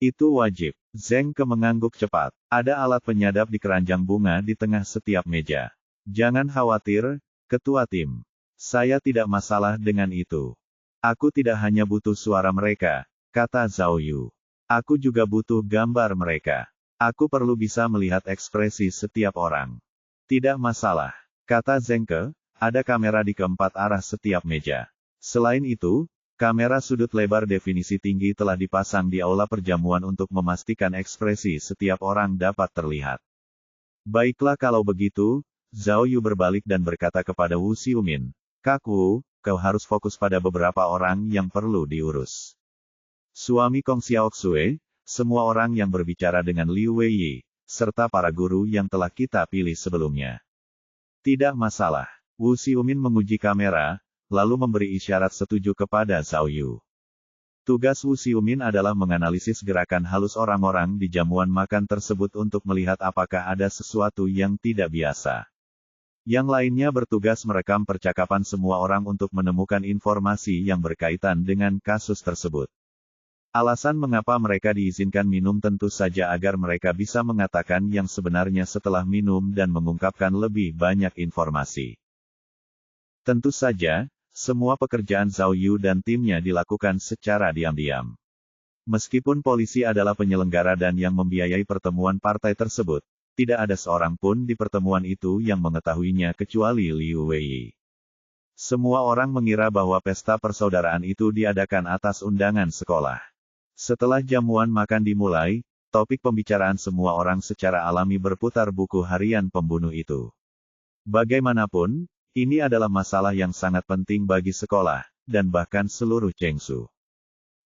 Itu wajib. Zheng Ke mengangguk cepat. Ada alat penyadap di keranjang bunga di tengah setiap meja. Jangan khawatir, ketua tim. Saya tidak masalah dengan itu. Aku tidak hanya butuh suara mereka, kata Zhao Yu. Aku juga butuh gambar mereka. Aku perlu bisa melihat ekspresi setiap orang. Tidak masalah, kata Zheng Ke, ada kamera di keempat arah setiap meja. Selain itu, kamera sudut lebar definisi tinggi telah dipasang di aula perjamuan untuk memastikan ekspresi setiap orang dapat terlihat. Baiklah kalau begitu, Zhao Yu berbalik dan berkata kepada Wu Xiumin. Kak Wu, kau harus fokus pada beberapa orang yang perlu diurus. Suami Kong Xiaoxue, semua orang yang berbicara dengan Liu Wei, serta para guru yang telah kita pilih sebelumnya. Tidak masalah. Wu Xiumin menguji kamera, lalu memberi isyarat setuju kepada Zhao Yu. Tugas Wu Xiumin adalah menganalisis gerakan halus orang-orang di jamuan makan tersebut untuk melihat apakah ada sesuatu yang tidak biasa. Yang lainnya bertugas merekam percakapan semua orang untuk menemukan informasi yang berkaitan dengan kasus tersebut. Alasan mengapa mereka diizinkan minum tentu saja agar mereka bisa mengatakan yang sebenarnya setelah minum dan mengungkapkan lebih banyak informasi. Tentu saja, semua pekerjaan Zhao Yu dan timnya dilakukan secara diam-diam. Meskipun polisi adalah penyelenggara dan yang membiayai pertemuan partai tersebut, tidak ada seorang pun di pertemuan itu yang mengetahuinya kecuali Liu Weiyi. Semua orang mengira bahwa pesta persaudaraan itu diadakan atas undangan sekolah. Setelah jamuan makan dimulai, topik pembicaraan semua orang secara alami berputar buku harian pembunuh itu. Bagaimanapun, ini adalah masalah yang sangat penting bagi sekolah, dan bahkan seluruh Chengsu.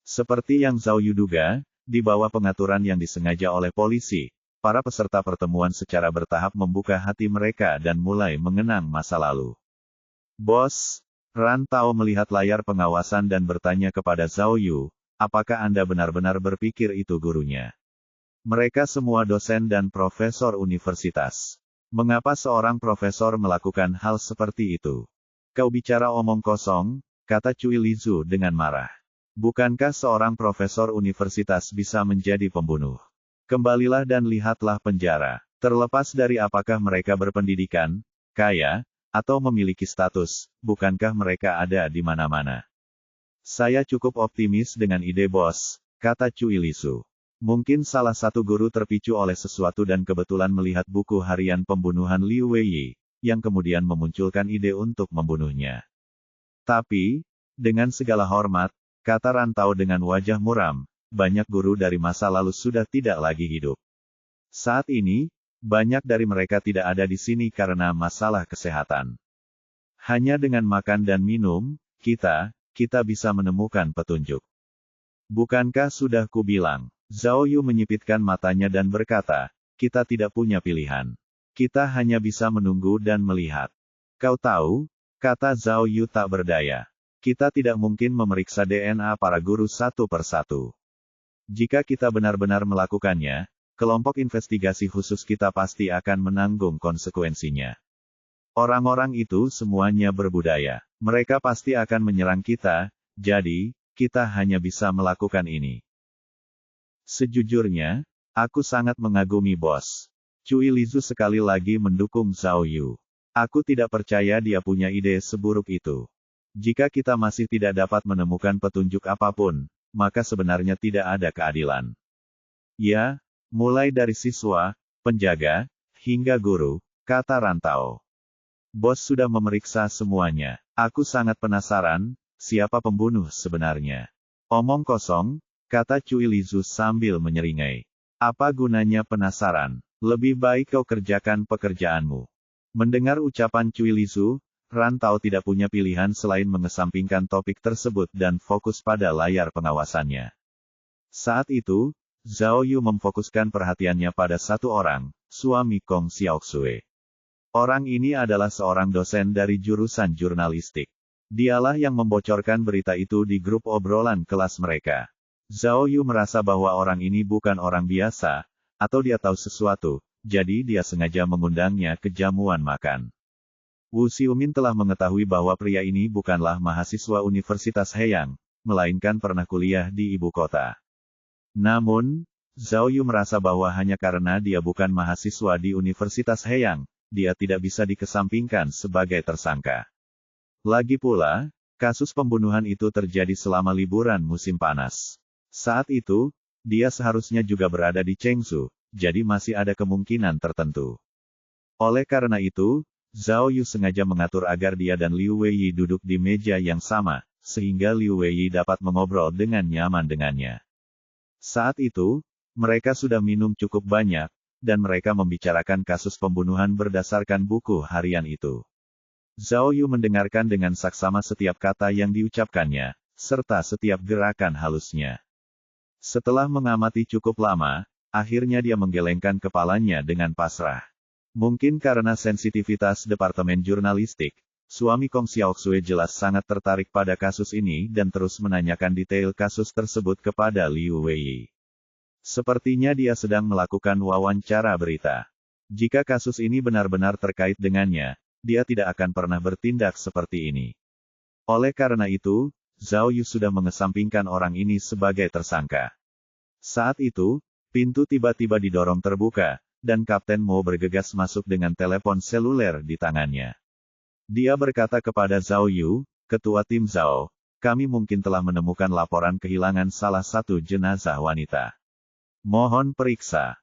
Seperti yang Zhao Yu duga, di bawah pengaturan yang disengaja oleh polisi, para peserta pertemuan secara bertahap membuka hati mereka dan mulai mengenang masa lalu. Bos, Ran Tao melihat layar pengawasan dan bertanya kepada Zhao Yu, apakah Anda benar-benar berpikir itu gurunya? Mereka semua dosen dan profesor universitas. Mengapa seorang profesor melakukan hal seperti itu? Kau bicara omong kosong, kata Cui Lizu dengan marah. Bukankah seorang profesor universitas bisa menjadi pembunuh? Kembalilah dan lihatlah penjara. Terlepas dari apakah mereka berpendidikan, kaya, atau memiliki status, bukankah mereka ada di mana-mana? Saya cukup optimis dengan ide bos, kata Cui Lizu. Mungkin salah satu guru terpicu oleh sesuatu dan kebetulan melihat buku harian pembunuhan Liu Weiyi, yang kemudian memunculkan ide untuk membunuhnya. Tapi, dengan segala hormat, kata Ran Tao dengan wajah muram, banyak guru dari masa lalu sudah tidak lagi hidup. Saat ini, banyak dari mereka tidak ada di sini karena masalah kesehatan. Hanya dengan makan dan minum, kita bisa menemukan petunjuk. Bukankah sudah kubilang? Zhao Yu menyipitkan matanya dan berkata, kita tidak punya pilihan. Kita hanya bisa menunggu dan melihat. Kau tahu, kata Zhao Yu tak berdaya. Kita tidak mungkin memeriksa DNA para guru satu persatu. Jika kita benar-benar melakukannya, kelompok investigasi khusus kita pasti akan menanggung konsekuensinya. Orang-orang itu semuanya berbudaya. Mereka pasti akan menyerang kita, jadi, kita hanya bisa melakukan ini. Sejujurnya, aku sangat mengagumi bos. Cui Lizu sekali lagi mendukung Zhao Yu. Aku tidak percaya dia punya ide seburuk itu. Jika kita masih tidak dapat menemukan petunjuk apapun, maka sebenarnya tidak ada keadilan. Ya, mulai dari siswa, penjaga, hingga guru, kata Ran Tao. Bos sudah memeriksa semuanya. Aku sangat penasaran, siapa pembunuh sebenarnya. Omong kosong, kata Cui Lizu sambil menyeringai. Apa gunanya penasaran? Lebih baik kau kerjakan pekerjaanmu. Mendengar ucapan Cui Lizu, Ran Tao tidak punya pilihan selain mengesampingkan topik tersebut dan fokus pada layar pengawasannya. Saat itu, Zhao Yu memfokuskan perhatiannya pada satu orang, suami Kong Xiaoxue. Orang ini adalah seorang dosen dari jurusan jurnalistik. Dialah yang membocorkan berita itu di grup obrolan kelas mereka. Zhao Yu merasa bahwa orang ini bukan orang biasa, atau dia tahu sesuatu, jadi dia sengaja mengundangnya ke jamuan makan. Wu Xiumin telah mengetahui bahwa pria ini bukanlah mahasiswa Universitas Heiyang, melainkan pernah kuliah di ibu kota. Namun, Zhao Yu merasa bahwa hanya karena dia bukan mahasiswa di Universitas Heiyang, dia tidak bisa dikesampingkan sebagai tersangka. Lagi pula, kasus pembunuhan itu terjadi selama liburan musim panas. Saat itu, dia seharusnya juga berada di Chengsu, jadi masih ada kemungkinan tertentu. Oleh karena itu, Zhao Yu sengaja mengatur agar dia dan Liu Weiyi duduk di meja yang sama, sehingga Liu Weiyi dapat mengobrol dengan nyaman dengannya. Saat itu, mereka sudah minum cukup banyak, dan mereka membicarakan kasus pembunuhan berdasarkan buku harian itu. Zhao Yu mendengarkan dengan saksama setiap kata yang diucapkannya, serta setiap gerakan halusnya. Setelah mengamati cukup lama, akhirnya dia menggelengkan kepalanya dengan pasrah. Mungkin karena sensitivitas departemen jurnalistik, suami Kong Xiaoxue jelas sangat tertarik pada kasus ini dan terus menanyakan detail kasus tersebut kepada Liu Weiyi. Sepertinya dia sedang melakukan wawancara berita. Jika kasus ini benar-benar terkait dengannya, dia tidak akan pernah bertindak seperti ini. Oleh karena itu, Zhao Yu sudah mengesampingkan orang ini sebagai tersangka. Saat itu, pintu tiba-tiba didorong terbuka, dan Kapten Mo bergegas masuk dengan telepon seluler di tangannya. Dia berkata kepada Zhao Yu, Ketua Tim Zhao, kami mungkin telah menemukan laporan kehilangan salah satu jenazah wanita. Mohon periksa.